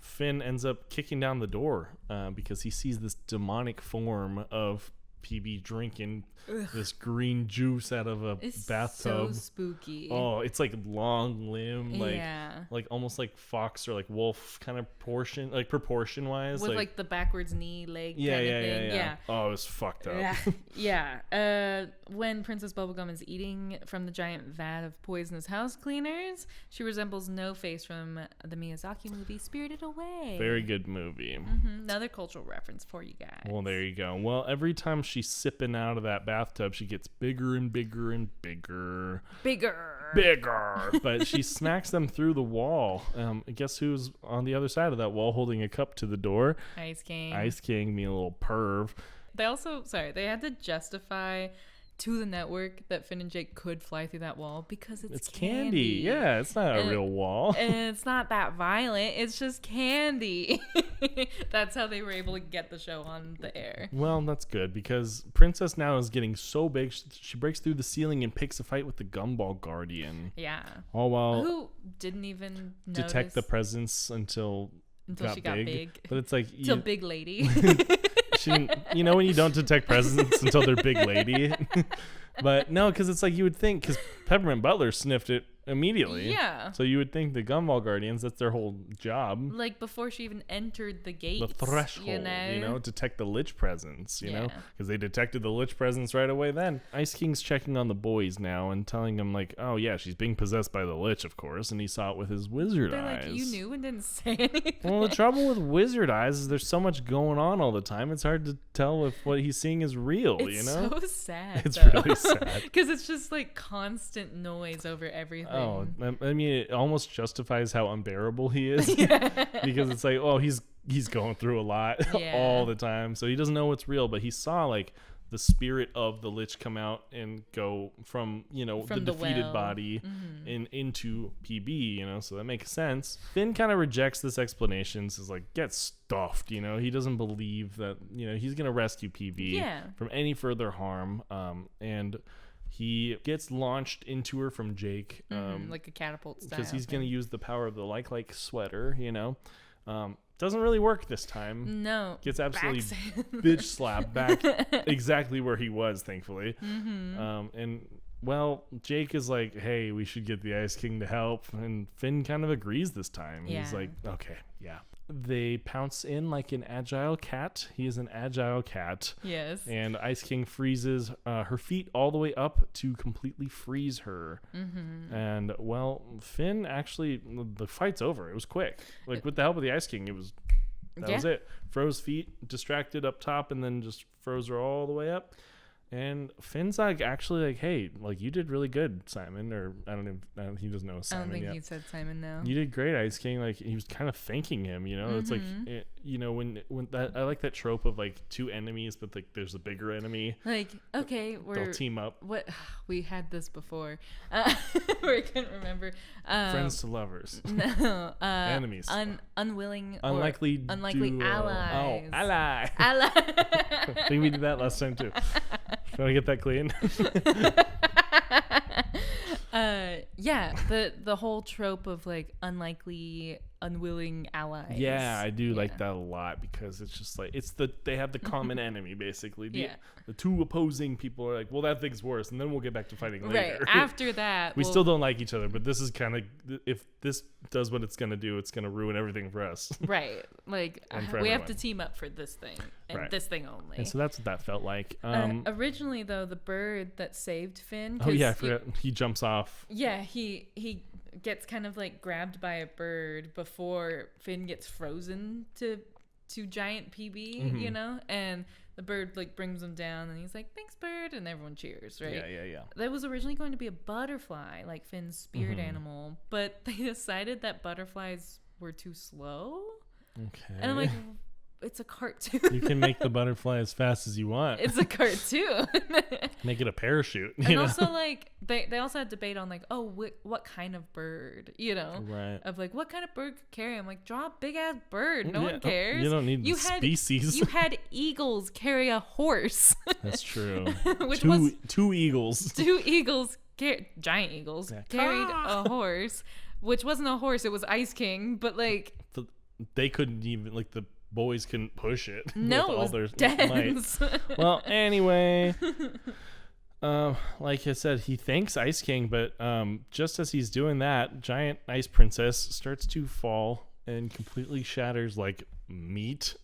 Finn ends up kicking down the door because he sees this demonic form of PB drinking this green juice out of a It's bathtub. so spooky. Oh, it's like long limb, like Yeah. like almost like fox or like wolf kind of proportion wise, With like the backwards knee leg yeah, kind yeah, of thing. yeah. Oh, it was fucked up. Yeah. When Princess Bubblegum is eating from the giant vat of poisonous house cleaners, she resembles No Face from the Miyazaki movie Spirited Away. Very good movie. Another cultural reference for you guys. Well, there you go. Well, every time she's sipping out of that bathtub, she gets bigger and bigger and bigger. Bigger. But she smacks them through the wall. Guess who's on the other side of that wall holding a cup to the door? Ice King. Ice King, me a little perv. They had to justify to the network that Finn and Jake could fly through that wall because it's candy. Yeah, it's not a real wall. And it's not that violent. It's just candy. That's how they were able to get the show on the air. Well, that's good because Princess now is getting so big she breaks through the ceiling and picks a fight with the Gumball Guardian. Yeah. All while Who didn't even detect the presence until she got big. But it's like Till big lady. when you don't detect presence until they're big lady. But no, because it's like you would think, because Peppermint Butler sniffed it immediately. Yeah. So you would think the Gumball Guardians, that's their whole job. Like before she even entered the gates. The threshold, detect the Lich presence, you know, because they detected the Lich presence right away then. Ice King's checking on the boys now and telling them, like, oh, yeah, she's being possessed by the Lich, of course, and he saw it with his wizard eyes. They're like, you knew and didn't say anything. Well, the trouble with wizard eyes is there's so much going on all the time. It's hard to tell if what he's seeing is real, you know? It's so sad. It's though. really sad. Because it's just like constant noise over everything. Oh, I mean, it almost justifies how unbearable he is. Because it's like, oh, he's going through a lot all the time. So he doesn't know what's real, but he saw like the spirit of the Lich come out and go from the defeated body into PB, so that makes sense. Finn kind of rejects this explanation, says like, get stuffed, he doesn't believe that he's gonna rescue PB from any further harm, and he gets launched into her from Jake, like a catapult style, because he's gonna use the power of the like sweater. Doesn't really work this time. No. Gets absolutely bitch slapped back exactly where he was, thankfully. And, well, Jake is like, hey, we should get the Ice King to help. And Finn kind of agrees this time. Yeah. He's like, okay, yeah. They pounce in like an agile cat. He is an agile cat. Yes. And Ice King freezes her feet all the way up to completely freeze her. And, well, Finn actually, the fight's over. It was quick. Like, with the help of the Ice King, that was it. Froze feet, distracted up top, and then just froze her all the way up. And Finn's like, actually, like, hey, like, you did really good, Simon. Or he doesn't know Simon I don't think yet. he said Simon, no. You did great, Ice King. Like, he was kind of thanking him, It's like, when that, I like that trope of like two enemies, but like there's a bigger enemy. Like, okay, they'll team up. What we had this before, where I couldn't remember. Friends to lovers. No, enemies. Unwilling, unlikely duo. Allies. Oh, ally. Ally. I think we did that last time too. Want to get that clean? The whole trope of like unlikely, unwilling allies. Yeah, I do like that a lot, because it's just like they have the common enemy basically. The two opposing people are like, well, that thing's worse, and then we'll get back to fighting later. Right after that, we still don't like each other, but this is kind of, if this does what it's gonna do, it's gonna ruin everything for us. Right, like we have to team up for this thing and this thing only. And so that's what that felt like. Originally, though, the bird that saved Finn. Oh yeah, I forgot. He jumps off. Yeah, he gets kind of like grabbed by a bird before Finn gets frozen to giant PB, and the bird like brings him down, and he's like, thanks, bird, and everyone cheers, right? Yeah. That was originally going to be a butterfly, like Finn's spirit animal, but they decided that butterflies were too slow. Okay. And I'm like, it's a cartoon. You can make the butterfly as fast as you want. It's a cartoon. Make it a parachute. And also, like, they also had debate on, like, oh, what kind of bird, Right. Of, like, what kind of bird could carry? I'm like, draw a big-ass bird. No one cares. You don't need species. You had eagles carry a horse. That's true. Two eagles. Two eagles, giant eagles, carried a horse, which wasn't a horse. It was Ice King, but, like... They couldn't even, like, the boys couldn't push it. No, with all it was their dense. might. Well, anyway, like I said, he thanks Ice King, but just as he's doing that, giant ice princess starts to fall and completely shatters like meat.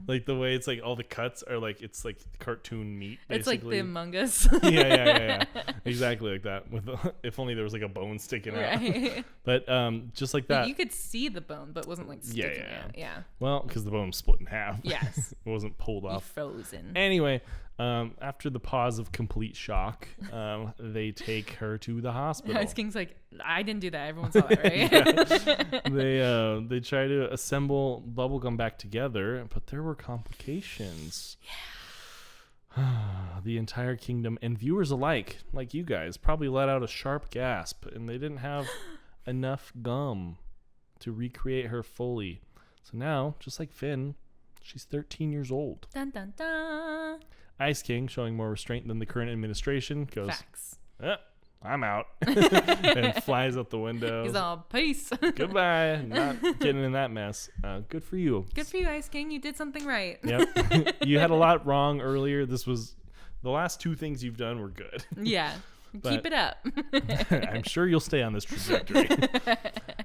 Like the way it's like all the cuts are like, it's like cartoon meat basically. It's like the Among Us. yeah exactly like that, with if only there was like a bone sticking out. But just like that, but you could see the bone, but it wasn't like sticking out. Yeah, well, because the bone split in half. Yes. It wasn't pulled off. Frozen. Anyway, after the pause of complete shock, they take her to the hospital. Ice King's like, I didn't do that. Everyone saw that, right? They try to assemble bubblegum back together, but there were complications. The entire kingdom and viewers alike, like you guys, probably let out a sharp gasp, and they didn't have enough gum to recreate her fully. So now, just like Finn, she's 13 years old. Dun dun dun. Ice King, showing more restraint than the current administration, goes, Facts. I'm out, and flies out the window. He's all, peace. Goodbye. Not getting in that mess. Good for you. Good for you, Ice King. You did something right. Yep. You had a lot wrong earlier. This was the last two things you've done were good. Yeah. Keep it up. I'm sure you'll stay on this trajectory.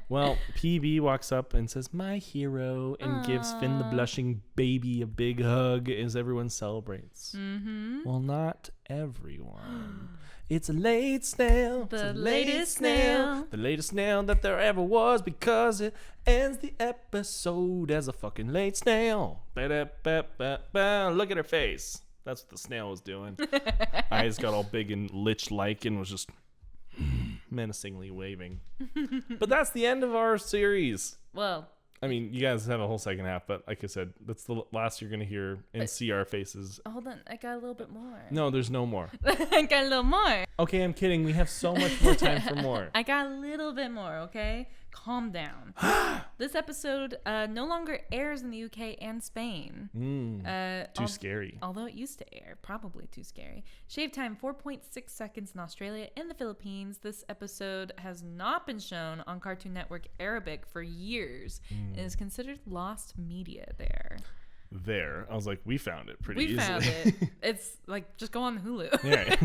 Well, PB walks up and says, "My hero," and gives Finn the blushing baby a big hug as everyone celebrates. Mm-hmm. Well, not everyone. It's a late snail. It's The a latest snail. The latest snail that there ever was, because it ends the episode as a fucking late snail. Ba-da-ba-ba-ba. Look at her face. That's what the snail was doing. Eyes got all big and lich-like and was just menacingly waving. But that's the end of our series. Well, I mean, you guys have a whole second half, but like I said, that's the last you're going to hear and see our faces. hold on. I got a little bit more. No, there's no more. I got a little more. Okay, I'm kidding. We have so much more time for more. I got a little bit more, okay? Calm down. This episode no longer airs in the UK and Spain. Too scary. Although it used to air. Probably too scary. Shave time, 4.6 seconds in Australia and the Philippines. This episode has not been shown on Cartoon Network Arabic for years and is considered lost media there. There. I was like, we found it pretty We easily. found it. It's like, just go on Hulu. Yeah.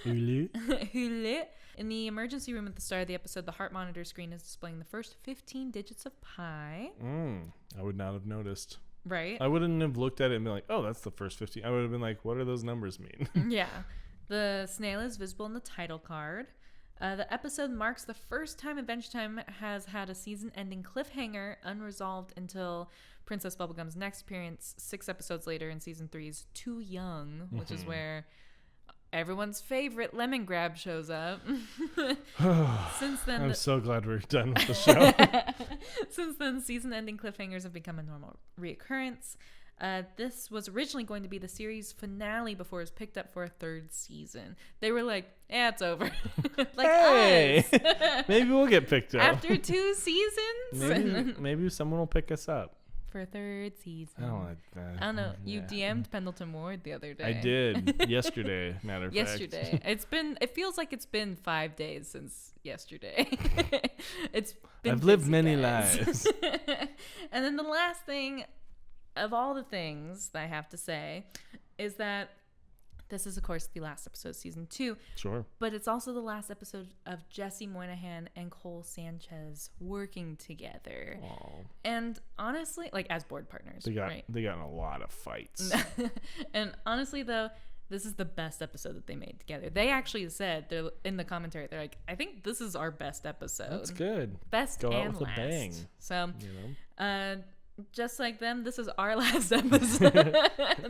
Hulu? Hulu. In the emergency room at the start of the episode, the heart monitor screen is displaying the first 15 digits of pi. I would not have noticed. Right? I wouldn't have looked at it and been like, oh, that's the first 15. I would have been like, what do those numbers mean? Yeah. The snail is visible in the title card. The episode marks the first time Adventure Time has had a season-ending cliffhanger unresolved until Princess Bubblegum's next appearance 6 episodes later in season 3's Too Young, which is where everyone's favorite lemon grab shows up. Since then, I'm so glad we're done with the show. since then, season-ending cliffhangers have become a normal reoccurrence. This was originally going to be the series finale before it was picked up for a 3rd season. They were like, yeah, it's over. Like Hey! us. Maybe we'll get picked up. After 2 seasons? Maybe someone will pick us up. For a 3rd season. I don't like that. I don't know. You Yeah. DM'd Pendleton Ward the other day. I did. Yesterday, matter of fact. Yesterday. It feels like it's been 5 days since yesterday. It's been I've lived busy, many guys. lives. And then the last thing of all the things that I have to say is that this is, of course, the last episode of season 2, Sure. but it's also the last episode of Jesse Moynihan and Cole Sanchez working together. Aw. And honestly, like as board partners, They got right? in a lot of fights. And honestly, though, this is the best episode that they made together. They actually said, they're in the commentary, they're like, I think this is our best episode. That's good. Best Go out and with a last. bang. So, You know, just like them, this is our last episode.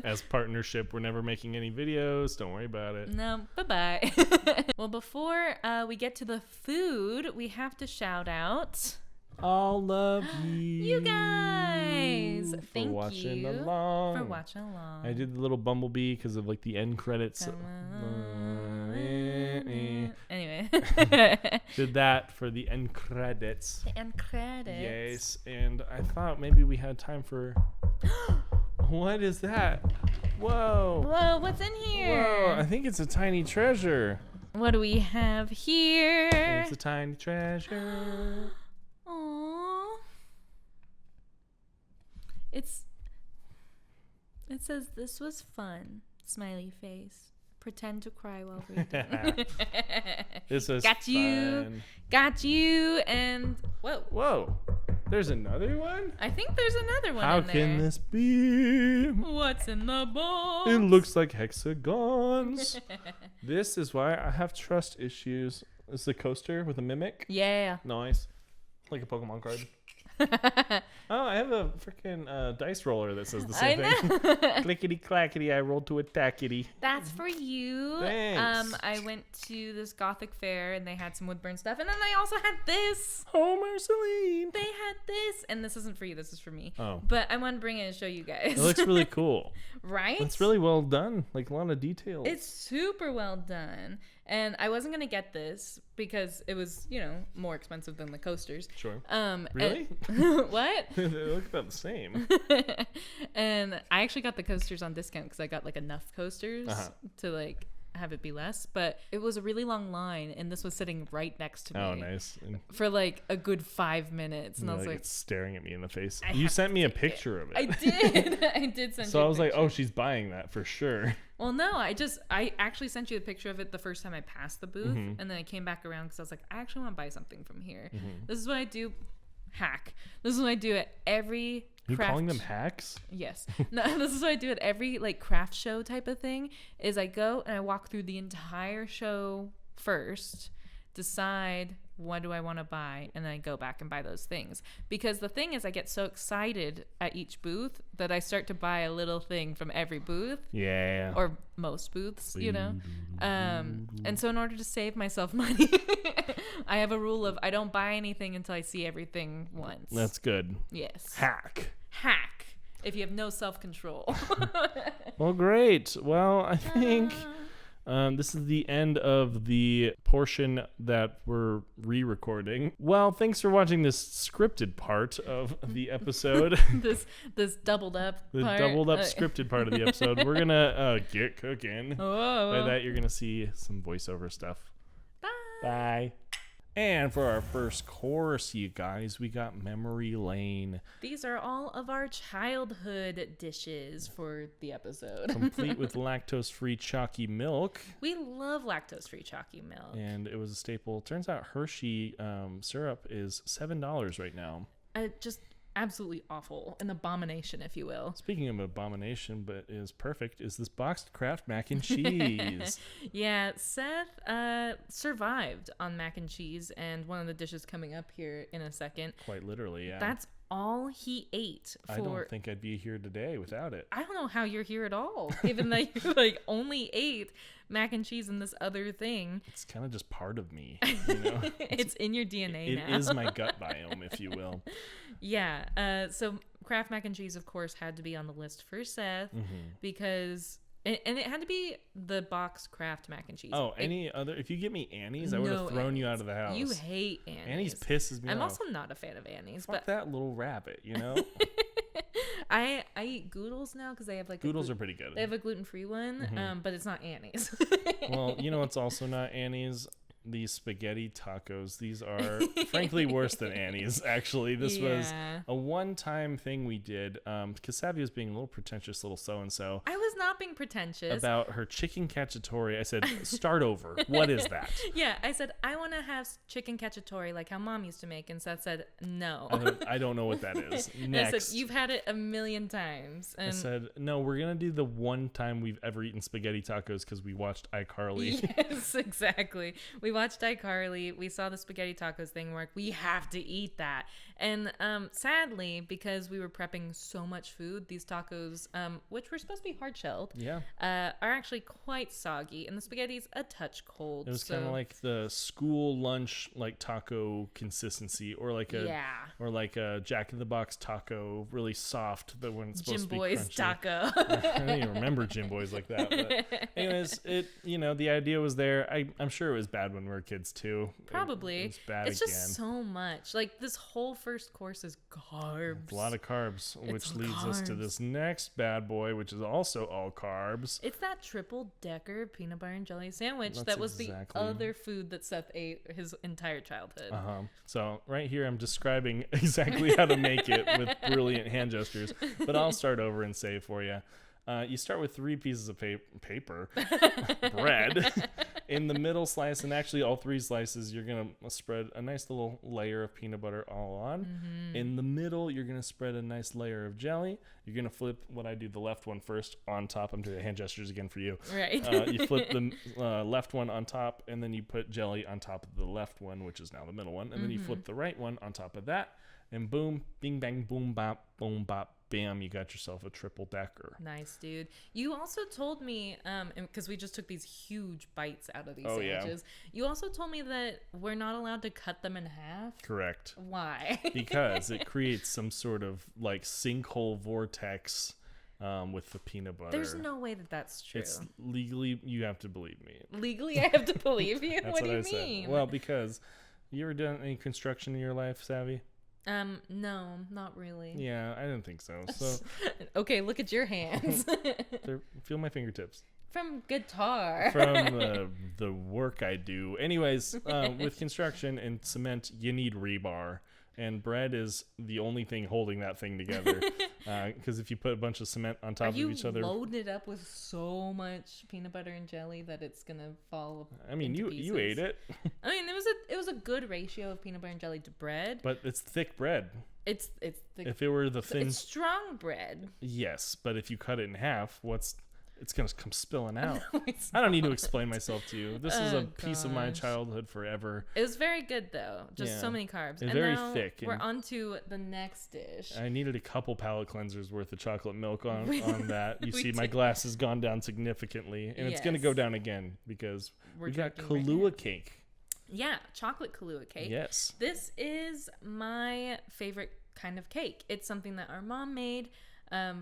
as partnership, we're never making any videos. Don't worry about it. No, bye-bye. Well, before we get to the food, we have to shout out All of you. you guys. for Thank watching you along. for watching along. I did the little bumblebee because of like the end credits. Anyway. Did that for the end credits. And credits. Yes, and I thought maybe we had time for. What is that? Whoa. Whoa, what's in here? Whoa, I think it's a tiny treasure. What do we have here? It's a tiny treasure. Aww. It says this was fun. Smiley face. Pretend to cry while reading. This was Got you. fun. Got you. And whoa. Whoa. There's another one? I think there's another one How in there. can this be? What's in the box? It looks like hexagons. This is why I have trust issues. It's the coaster with a mimic. Yeah. Nice. Like a Pokemon card. Oh, I have a freaking dice roller that says the same I thing. know. Clickety clackety, I rolled to attackity. That's for you. Thanks. I went to this Gothic fair and they had some woodburn stuff, and then they also had this. Oh, Marceline. They had this, and this isn't for you. This is for me. Oh. But I want to bring it and show you guys. It looks really cool. Right? It's really well done. Like a lot of details. It's super well done. And I wasn't gonna get this because it was, more expensive than the coasters. Sure. Really? What? They look about the same. And I actually got the coasters on discount because I got like enough coasters to like have it be less. But it was a really long line, and this was sitting right next to me. Oh, nice. And For like a good 5 minutes, and I was like, it's staring at me in the face. I You have sent to me a take it. picture of it. I did. I did send you So a I was like, picture. oh, she's buying that for sure. Well, no, I actually sent you a picture of it the first time I passed the booth, and then I came back around because I was like, I actually want to buy something from here. This is what I do. Hack. This is what I do at every You craft. calling them hacks? Yes. No, this is what I do at every like craft show type of thing. Is I go and I walk through the entire show first, decide what do I want to buy, and then I go back and buy those things. Because the thing is, I get so excited at each booth that I start to buy a little thing from every booth. Yeah. Or most booths, you know. And so in order to save myself money, I have a rule of I don't buy anything until I see everything once. That's good. Yes. Hack. If you have no self-control. Well, great. Well, I think this is the end of the portion that we're re-recording. Well, thanks for watching this scripted part of the episode. this doubled up The part. doubled up scripted part of the episode. We're gonna get cooking. Oh. By that, you're gonna see some voiceover stuff. Bye. Bye. And for our first course, you guys, we got Memory Lane, These are all of our childhood dishes for the episode. complete with lactose-free chalky milk. We love lactose-free chalky milk. And it was a staple. Turns out Hershey syrup is $7 right now. Just absolutely awful. An abomination, if you will. Speaking of abomination, but is perfect, is this boxed Kraft mac and cheese. Yeah, Seth survived on mac and cheese, and one of the dishes coming up here in a second. Quite literally, yeah. That's all he ate for... I don't think I'd be here today without it. I don't know how you're here at all, given that you like only ate mac and cheese and this other thing. It's kind of just part of me, you know? It's in your DNA now. It is my gut biome, if you will. Yeah. So Kraft mac and cheese, of course, had to be on the list for Seth because, and it had to be the box Kraft mac and cheese. Oh, if you get me Annie's, I would have No thrown you Annie's. out of the house. You hate Annie's. Annie's pisses me I'm off. also not a fan of Annie's, Fuck but that little rabbit, you know? I eat Goodles now because they have like Goodles are pretty good. They have a gluten-free one, but it's not Annie's. Well, you know what's also not Annie's? These spaghetti tacos. These are frankly worse than Annie's, actually. This was a one-time thing we did because Savy was being a little pretentious little so-and-so I was not being pretentious. about her chicken cacciatore. I said, start over. What is that? Yeah, I said, I want to have chicken cacciatore like how Mom used to make. And Seth said, no. I don't know what that is. Next. I said, you've had it a million times. And I said, no, we're going to do the one time we've ever eaten spaghetti tacos because we watched iCarly. Yes, exactly. We watched iCarly. We saw the spaghetti tacos thing. We're like, we have to eat that. And sadly, because we were prepping so much food, these tacos, which were supposed to be hard-shelled, are actually quite soggy. And the spaghetti's a touch cold. It was kind of like the school lunch like taco consistency, or like a Jack in the Box taco, really soft, but when it's supposed Jim to be Boy's crunchy. taco. I don't even remember Jim Boy's like that. But anyways, the idea was there. I'm sure it was bad when we were kids too. Probably. It's bad it's again. just so much. Like this whole first course is carbs. A lot of carbs, which all leads us to carbs. this next bad boy, which is also all carbs. It's that triple decker peanut butter and jelly sandwich That's that was exactly- the other food that Seth ate his entire childhood. So right here, I'm describing exactly how to make it with brilliant hand gestures, but I'll start over and say for you. You start with 3 pieces of paper, bread, in the middle slice, and actually all 3 slices, you're going to spread a nice little layer of peanut butter all on. In the middle, you're going to spread a nice layer of jelly. You're going to flip what I do, the left one first on top. I'm doing hand gestures again for you. Right. You flip the left one on top, and then you put jelly on top of the left one, which is now the middle one. And then you flip the right one on top of that, and boom, bing, bang, boom, bop, bam, you got yourself a triple decker. Nice, dude. You also told me, because we just took these huge bites out of these sandwiches. You also told me that we're not allowed to cut them in half. Correct. Why? Because it creates some sort of like sinkhole vortex with the peanut butter. There's no way that that's true. It's legally, you have to believe me. Legally, I have to believe you? That's what do you I mean? Said. Well, because you ever done any construction in your life, Savvy? No, not really. Yeah, I didn't think so. So okay, look at your hands. feel my fingertips. From guitar. From the work I do. Anyways, with construction and cement, you need rebar. And bread is the only thing holding that thing together. Because if you put a bunch of cement on top of each other, loaded it up with so much peanut butter and jelly that it's gonna fall. I mean, into you ate it, I mean, it was a good ratio of peanut butter and jelly to bread. but it's thick bread. It's thick. If it were the thin, It's strong bread. yes, but if you cut it in half, it's gonna come spilling out. No, it's I don't need to explain myself to you. This is Oh, a piece of my gosh. childhood forever. It was very good though. Just Yeah. so many carbs. It's And very now thick We're and- on to the next dish. I needed a couple palate cleansers worth of chocolate milk on that. You We see, my did. glass has gone down significantly, and it's gonna go Yes. down again because We're we've got drinking right Kahlua cake. Yeah, chocolate Kahlua cake. Yes. This is my favorite kind of cake. It's something that our mom made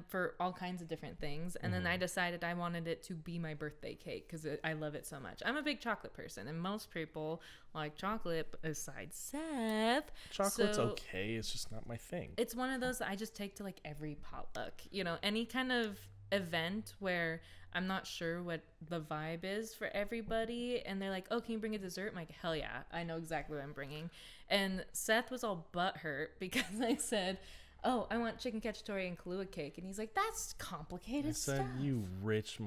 for all kinds of different things. And then I decided I wanted it to be my birthday cake because I love it so much. I'm a big chocolate person, and most people like chocolate besides Seth. Chocolate's So okay. It's just not my thing. it's one of those that I just take to like every potluck. You know, any kind of event where I'm not sure what the vibe is for everybody, and they're like, "Oh, can you bring a dessert?" I'm like, "Hell yeah, I know exactly what I'm bringing." And Seth was all butthurt because I said, "Oh, I want chicken cacciatore and Kahlua cake," and he's like, "That's complicated I said, stuff." you rich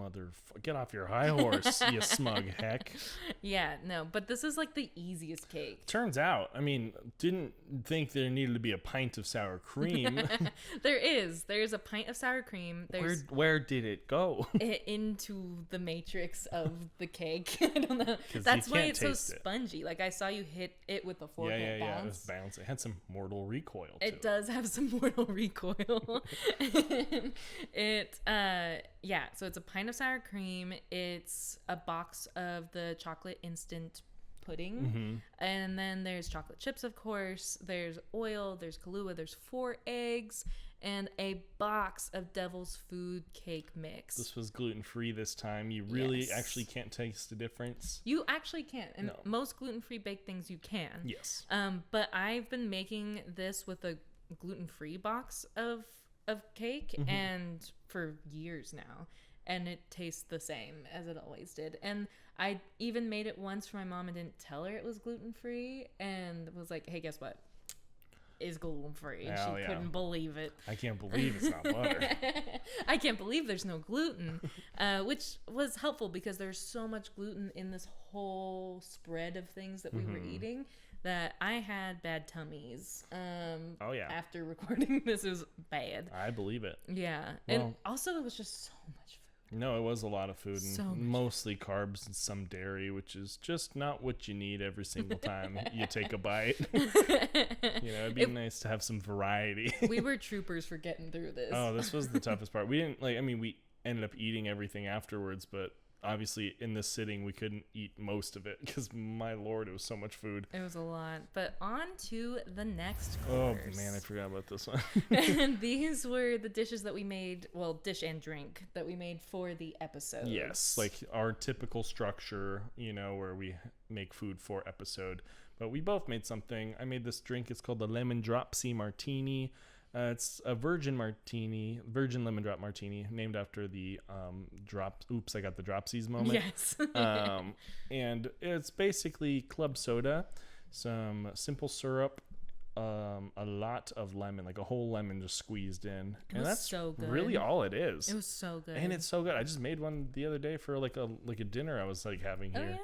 get off your high horse, you smug heck. Yeah, no, but this is like the easiest cake. Turns out, I mean, didn't think there needed to be a pint of sour cream. There's a pint of sour cream. There's Where did it go? it into the matrix of the cake. I don't know. 'Cause That's you why can't it's so taste it. spongy. Like I saw you hit it with a fork Yeah, and it it was bounced. bounce. It had some mortal recoil to It does have some mortal recoil. So it's a pint of sour cream. It's a box of the chocolate instant pudding. Mm-hmm. And then there's chocolate chips, of course. There's oil. There's Kahlua. There's 4 eggs. And a box of Devil's Food cake mix. This was gluten-free this time. You really Yes. actually can't taste the difference. You actually can't. And No. most gluten-free baked things you can. Yes. But I've been making this with a gluten-free box of cake and for years now, and it tastes the same as it always did. And I even made it once for my mom and didn't tell her it was gluten-free, and was like, "Hey, guess what? Is gluten-free." And Oh, she yeah. couldn't believe it. I can't believe it's not butter. I can't believe there's no gluten, which was helpful because there's so much gluten in this whole spread of things that we were eating that I had bad tummies. Oh, yeah. After recording this, it was bad. I believe it. Yeah, and Well- also it was just so much food. No, it was a lot of food and So much mostly carbs and some dairy, which is just not what you need every single time you take a bite. It'd be nice to have some variety. We were troopers for getting through this. Oh, this was the toughest part. We didn't we ended up eating everything afterwards, but obviously in this sitting we couldn't eat most of it because my lord, it was so much food. It was a lot. But on to the next Oh course. man, I forgot about this one. And these were the dishes that we made, well, dish and drink that we made for the episode. Yes, like our typical structure, where we make food for episode. But we both made something. I made this drink. It's called the Lemon Dropsy Martini. It's a virgin lemon drop martini, named after the oops, I got the dropsies moment. Yes. And it's basically club soda, some simple syrup, a lot of lemon, like a whole lemon just squeezed in. It And was that's so good. really all it is. It was so good. And it's so good. I just made one the other day for like a dinner I was like having here. Oh, yeah?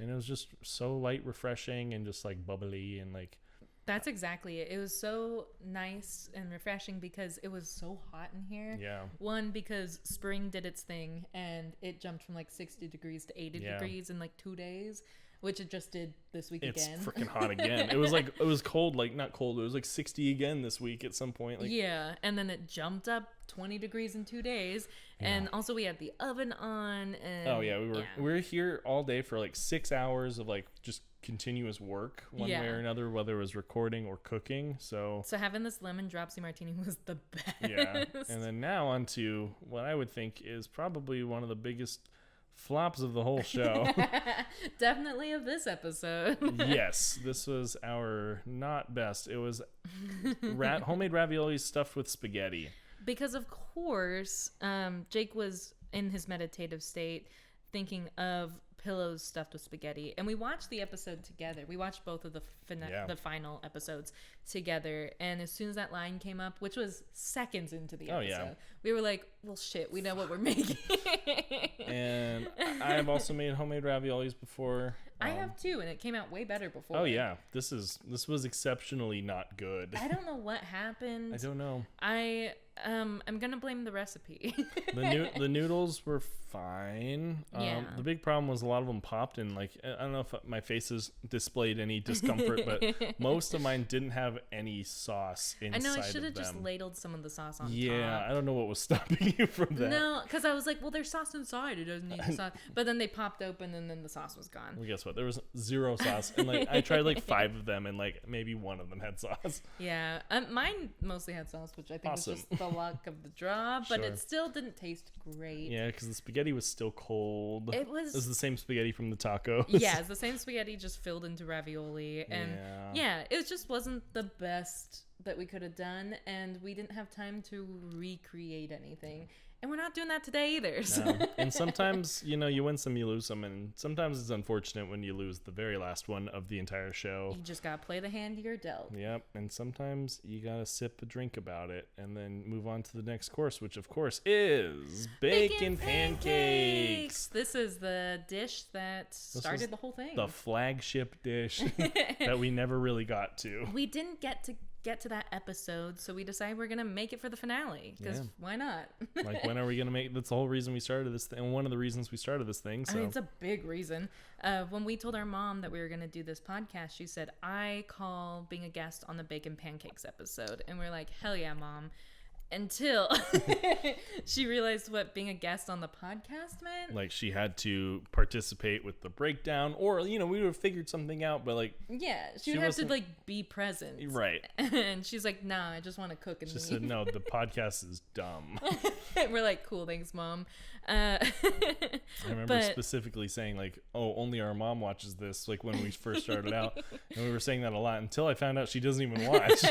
And it was just so light, refreshing, and just like bubbly and like. That's exactly it. It was so nice and refreshing because it was so hot in here. Yeah. One, because spring did its thing and it jumped from like 60 degrees to 80 Yeah. degrees in like 2 days, which it just did this week It's again. freaking hot again. It was cold, like not cold. It was like 60 again this week at some point. Like, yeah, and then it jumped up 20 degrees in 2 days, and also we had the oven on. And oh yeah, we were here all day for like 6 hours of like just continuous work one Yeah. way or another, whether it was recording or cooking. So having this lemon dropsy martini was the best. yeah, and then now on to what I would think is probably one of the biggest flops of the whole show. Definitely of this episode. Yes, this was our not best. It was homemade ravioli stuffed with spaghetti. Because of course, Jake was in his meditative state thinking of pillows stuffed with spaghetti. And we watched the episode together. We watched both of the final episodes together. And as soon as that line came up, which was seconds into the episode, we were like, well, shit, we know what we're making. And I've also made homemade raviolis before. I have too, and it came out way better before. Oh yeah, this was exceptionally not good. I don't know what happened. I don't know. I'm gonna blame the recipe. The noodles were fine. Yeah. The big problem was a lot of them popped, and like I don't know if my face has displayed any discomfort, but most of mine didn't have any sauce inside of them. I know, I should have just ladled some of the sauce on top. Yeah, I don't know what was stopping you from that. No, because I was like, well, there's sauce inside. It doesn't need the sauce. But then they popped open, and then the sauce was gone. Well, guess what? There was zero sauce, and like I tried like 5 of them, and like maybe one of them had sauce. Yeah, mine mostly had sauce, which I think was just the luck of the draw, but Sure. it still didn't taste great. Yeah, because the spaghetti was still cold. It was the same spaghetti from the tacos. Yeah, it's the same spaghetti just filled into ravioli, and it just wasn't the best that we could have done, and we didn't have time to recreate anything. And we're not doing that today either. So. No. And sometimes, you win some, you lose some. And sometimes it's unfortunate when you lose the very last one of the entire show. You just got to play the hand you're dealt. Yep. And sometimes you got to sip a drink about it and then move on to the next course, which, of course, is bacon pancakes. This is the dish that started the whole thing. The flagship dish that we never really got to. We didn't get to that episode, so we decided we're gonna make it for the finale, because why not? Like, when are we gonna make? That's the whole reason we started this thing, and one of the reasons we started this thing. So. I mean, it's a big reason. When we told our mom that we were gonna do this podcast, she said, I call being a guest on the bacon pancakes episode, and we're like, hell yeah, Mom. Until she realized what being a guest on the podcast meant. Like, she had to participate with the breakdown, or we would have figured something out, but like, yeah, she would have to like be present, right? And she's like, nah, I just want to cook and she said, no, the podcast is dumb. We're like, cool, thanks, Mom. I remember specifically saying like, oh, only our mom watches this, like when we first started out, and we were saying that a lot until I found out she doesn't even watch.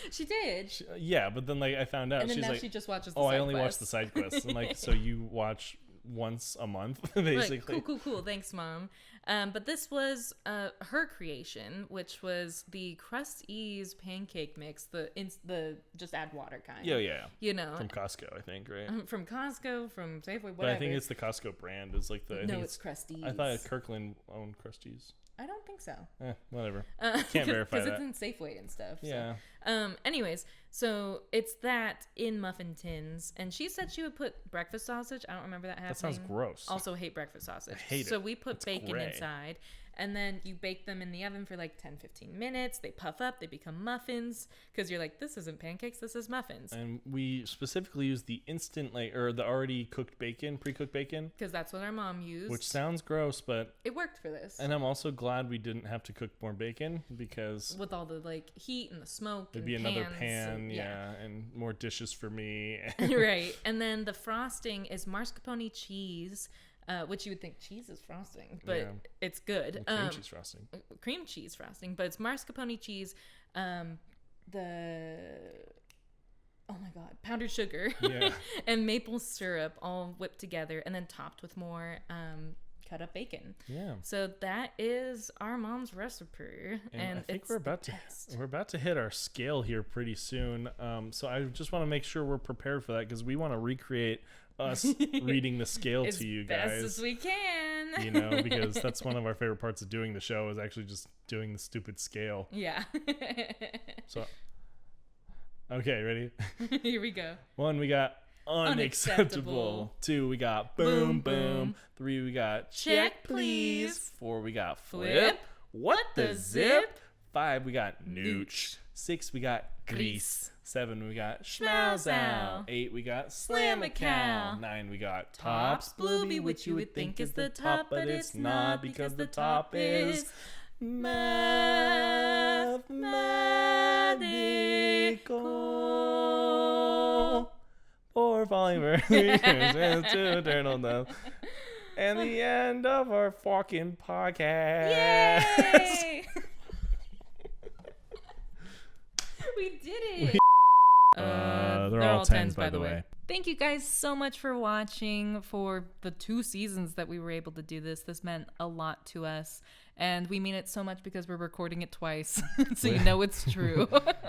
She did. Yeah, but then like I found out, and then she's now like, she just watches the oh, side I only quests. watch the side quests. And like, so you watch once a month, basically. Like, cool, thanks, Mom. But this was her creation, which was the Crust Ease pancake mix, the just add water kind. Yeah. From Costco, I think, right? From Costco, from Safeway, whatever. But I think it's the Costco brand. It's like the it's Crust Ease. I thought Kirkland owned Crust Ease. I don't think so. Whatever. Can't verify that. Because it's in Safeway and stuff. Yeah. So. Anyways, so it's that in muffin tins, and she said she would put breakfast sausage. I don't remember that happening. That sounds gross. Also hate breakfast sausage. I hate it. So we put It's bacon gray. inside, and then you bake them in the oven for like 10-15 minutes. They puff up, they become muffins, because you're like, this isn't pancakes, this is muffins. And we specifically use the instant, or the already cooked bacon, pre-cooked bacon. Because that's what our mom used. Which sounds gross, but it worked for this. And I'm also glad we didn't have to cook more bacon, because with all the like heat and the smoke, there'd and be another pan, and, and more dishes for me. Right. And then the frosting is mascarpone cheese. Which you would think cheese is frosting, but it's good. Cream cheese frosting. Cream cheese frosting, but it's mascarpone cheese. Oh my god, powdered sugar, and maple syrup all whipped together, and then topped with more cut up bacon. Yeah. So that is our mom's recipe, and I think we're about to hit our scale here pretty soon. So I just want to make sure we're prepared for that, because we want to recreate us reading the scale to you guys as best as we can. Because that's one of our favorite parts of doing the show, is actually just doing the stupid scale. Yeah. So, okay, ready? Here we go. 1, we got unacceptable. 2, we got boom boom. 3, we got check please. 4, we got flip. What the zip? 5, we got nooch. 6, we got grease. 7, we got schmouse out. 8, we got slam a cow. 9, we got tops blooby, which you would think is the top, but it's not, because the top is mathematical. Poor falling birds to eternal death. And the end of our fucking podcast. Yay! We did it. They're all 10s, by the way. Thank you guys so much for watching for the 2 seasons that we were able to do this. This meant a lot to us. And we mean it so much because we're recording it twice. So you know it's true.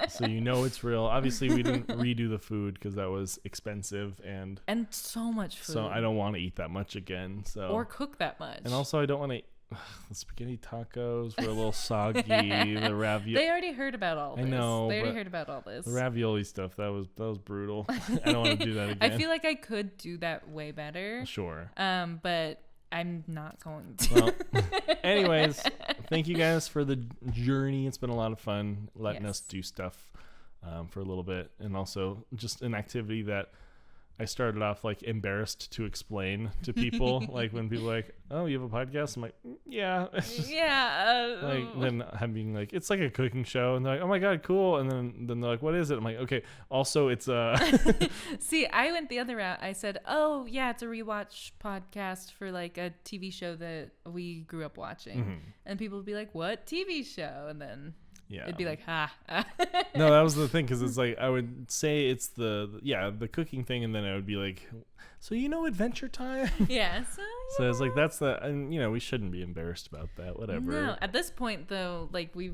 So you know it's real. Obviously, we didn't redo the food because that was expensive and so much food. so I don't want to eat that much again. So or cook that much. and also I don't want to. The spaghetti tacos were a little soggy. The ravioli. They already heard about all this. I know, They already but heard about all this. The ravioli stuff that was brutal. I don't want to do that again. I feel like I could do that way better. Sure. But I'm not going to. Well, anyways, thank you guys for the journey. It's been a lot of fun letting us do stuff for a little bit, and also just an activity that I started off like embarrassed to explain to people. Like when people are like, "Oh, you have a podcast?" I'm like, "Yeah." It's just, like then I'm being like, "It's like a cooking show," and they're like, "Oh my god, cool!" And then they're like, "What is it?" I'm like, "Okay." Also, it's See, I went the other route. I said, "Oh yeah, it's a rewatch podcast for like a TV show that we grew up watching," and people would be like, "What TV show?" And then. Yeah. It'd be like, ha. No, that was the thing, because it's like I would say it's the cooking thing, and then I would be like, so Adventure Time? Yeah. So it's like that's the, and we shouldn't be embarrassed about that. Whatever. No, at this point though, like we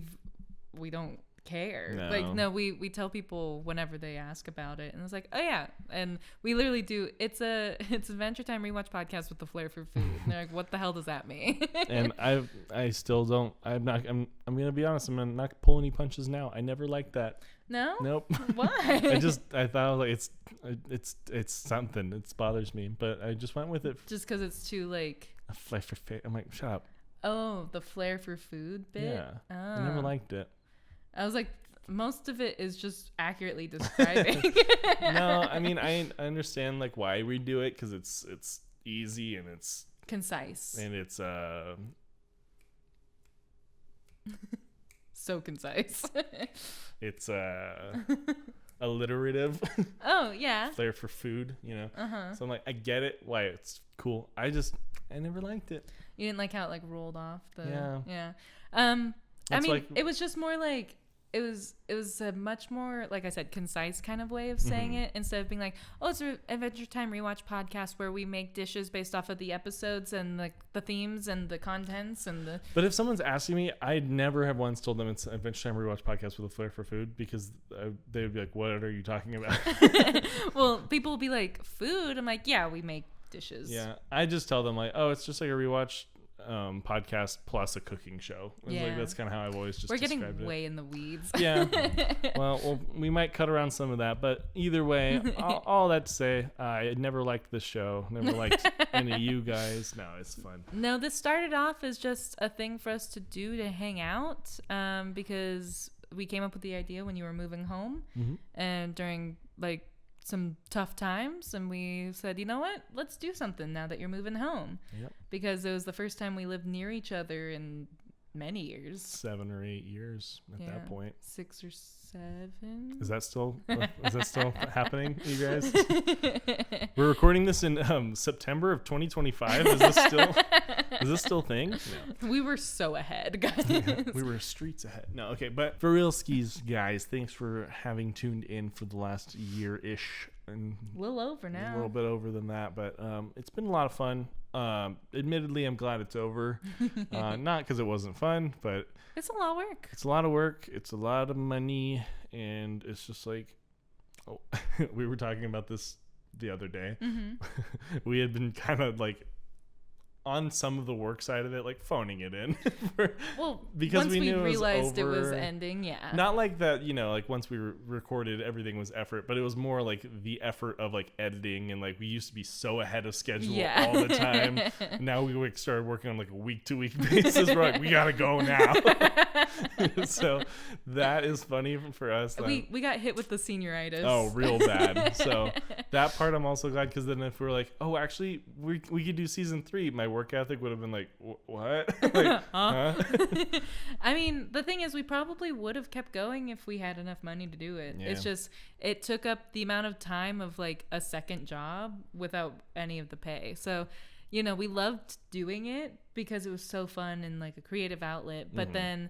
don't care. No. Like no, we tell people whenever they ask about it, and it's like, oh yeah, and we literally do. It's Adventure Time rewatch podcast with the flair for food. And they're like, what the hell does that mean? And I still don't. I'm gonna be honest. I'm gonna not pull any punches now. I never liked that. No. Nope. Why? I thought like it's something. It bothers me, but I just went with it. Just because it's too like. A flair for I'm like, shut up. Oh, the flair for food bit. Yeah. Oh. I never liked it. I was like, most of it is just accurately describing. No, I mean I understand like why we do it, because it's easy and it's concise and it's so concise. It's alliterative. Oh yeah. Flair for food, Uh-huh. So I'm like, I get it why it's cool. I never liked it. You didn't like how it like rolled off the Yeah. I That's mean, like- it was just more like it was a much more, like I said, concise kind of way of saying it, instead of being like, oh, it's an Adventure Time rewatch podcast where we make dishes based off of the episodes and the themes and the contents and the. But if someone's asking me, I'd never have once told them it's an Adventure Time rewatch podcast with a flair for food, because they would be like, what are you talking about? Well, people will be like, food? I'm like, yeah, we make dishes. Yeah, I just tell them like, oh, it's just like a rewatch podcast plus a cooking show. It's like, that's kind of how I've always just We're getting described it. way in the weeds. Yeah. well, we might cut around some of that, but either way, all that to say, I never liked this show. Never liked any of you guys. No, it's fun. No, this started off as just a thing for us to do to hang out, because we came up with the idea when you were moving home, and during like some tough times, and we said, you know what, let's do something now that you're moving home. Yep. Because it was the first time we lived near each other in many years. 7 or 8 years at that point. 6 or 7. Is that still happening, you guys? We're recording this in September of 2025. Is this still a thing? No. We were so ahead, guys. Yeah, we were streets ahead. No, okay, but for real skis, guys, thanks for having tuned in for the last year-ish. And a little over now. A little bit over than that, but it's been a lot of fun. Admittedly, I'm glad it's over. Not because it wasn't fun, but it's a lot of work. It's a lot of work. It's a lot of money, and it's just like, we were talking about this the other day. We had been kind of like on some of the work side of it, like phoning it in. Because once we knew realized it it was over. Ending, yeah. Not like that, like once we recorded, everything was effort, but it was more like the effort of like editing, and like we used to be so ahead of schedule all the time. Now we like started working on like a week-to-week basis. We're like, we gotta go now. So that is funny for us. We got hit with the senioritis. Oh, real bad. So that part I'm also glad, because then if we were like, oh, actually we could do season 3, my work ethic would have been like, what? Like, huh? I mean, the thing is, we probably would have kept going if we had enough money to do it. Yeah. It's just, it took up the amount of time of like a second job without any of the pay. So, we loved doing it because it was so fun and like a creative outlet. But then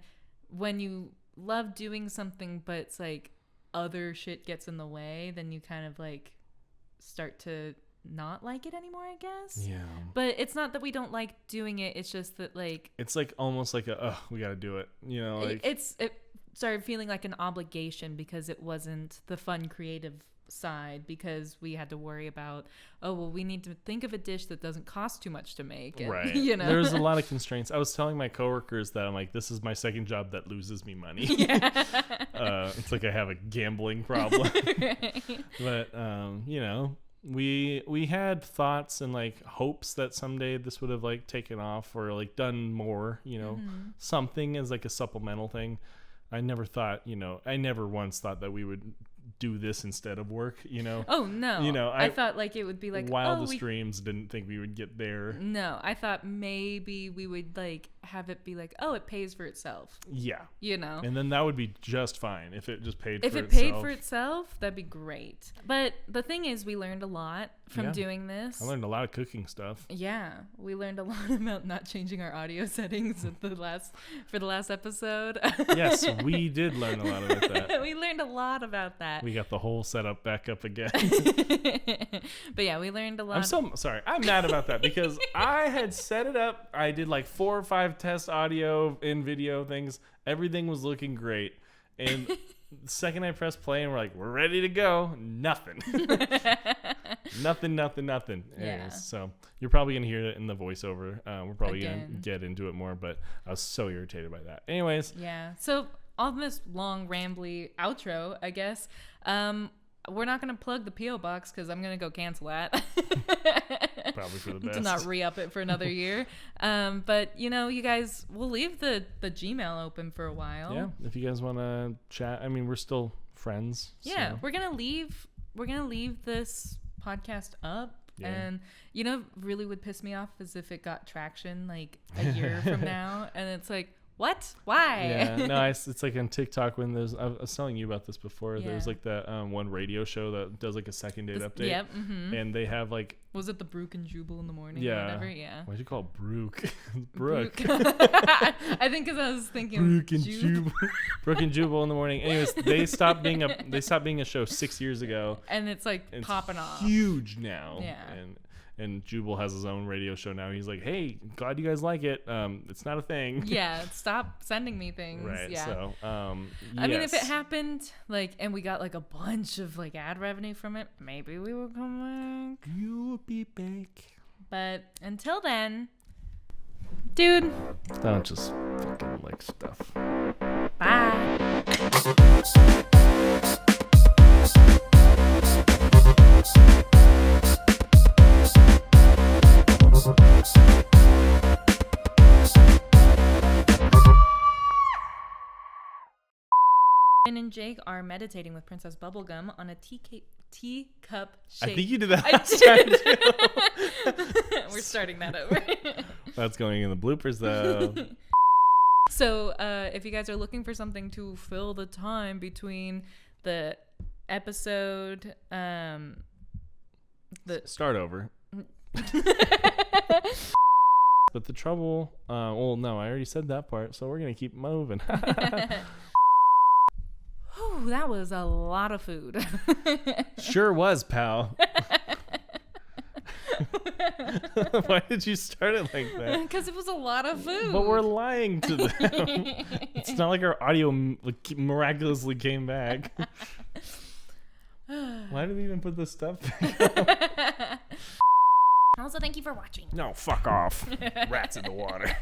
when you love doing something, but it's like other shit gets in the way, then you kind of like start to not like it anymore, I guess. Yeah. But it's not that we don't like doing it. It's just that like It's like almost like we got to do it. You know, like it started feeling like an obligation because it wasn't the fun creative side, because we had to worry about, oh well, we need to think of a dish that doesn't cost too much to make, and, right. you know, There's a lot of constraints. I was telling my coworkers that I'm like, this is my second job that loses me money. Yeah. It's like I have a gambling problem. But you know, we had thoughts and like hopes that someday this would have like taken off or like done more, you know, something as like a supplemental thing. I never once thought that we would do this instead of work, you know. Oh no. You know, I thought like it would be like wildest dreams, didn't think we would get there. No, I thought maybe we would like have it be like, oh, it pays for itself. Yeah. You know. And then that would be just fine if it just paid for itself. If it paid for itself, that'd be great. But the thing is, we learned a lot from doing this. I learned a lot of cooking stuff. Yeah, we learned a lot about not changing our audio settings for the last episode. Yes, we did learn a lot about that. We learned a lot about that. We got the whole setup back up again. But yeah, we learned a lot. I'm so sorry. I'm mad about that because I had set it up. I did like 4 or 5 test audio and video things. Everything was looking great. And the second I pressed play and we're ready to go, nothing. Nothing. Yeah. Anyways, so you're probably going to hear it in the voiceover. We're probably going to Again. get into it more, but I was so irritated by that. Anyways. Yeah. So on this long, rambly outro, I guess, we're not going to plug the P.O. box because I'm going to go cancel that. Probably for the best. To not re-up it for another year. But, you know, you guys, we'll leave the Gmail open for a while. Yeah. If you guys want to chat, I mean, we're still friends. Yeah. So. We're going to leave this podcast up. Yeah. And, you know, really would piss me off is if it got traction like a year from now. And it's like, what? Why? Yeah, no, it's like on TikTok when there's, I was telling you about this before. Yeah. There's like that one radio show that does like a second date update. Yep. Mm-hmm. And they have like, Was it the Brook and Jubal in the morning? yeah. Or whatever? Yeah. Why'd you call it Brook? Brooke. I think because I was thinking Brook and Ju- Jubal. Brook and Jubal in the morning. Anyways, they stopped being a show 6 years ago. And it's like It's popping off. huge now. Yeah. And Jubal has his own radio show now. He's like, hey, glad you guys like it. It's not a thing. Yeah, stop sending me things. Right. Yeah. So, I mean, if it happened, like, and we got like a bunch of like ad revenue from it, maybe we will come back. You'll be back. But until then, dude, Don't just fucking lick stuff. bye. Ben and Jake are meditating with Princess Bubblegum on a teacup shake. I think you did that I last time did. We're starting that over. That's going in the bloopers though. So if you guys are looking for something to fill the time between the episode, Start over. But the trouble, well, no, I already said that part, so we're gonna keep moving. Whew, that was a lot of food. Sure was, pal. Why did you start it like that? Because it was a lot of food. But we're lying to them. It's not like our audio miraculously came back. Why did we even put this stuff back? Also, thank you for watching. No, fuck off. Rats in the water.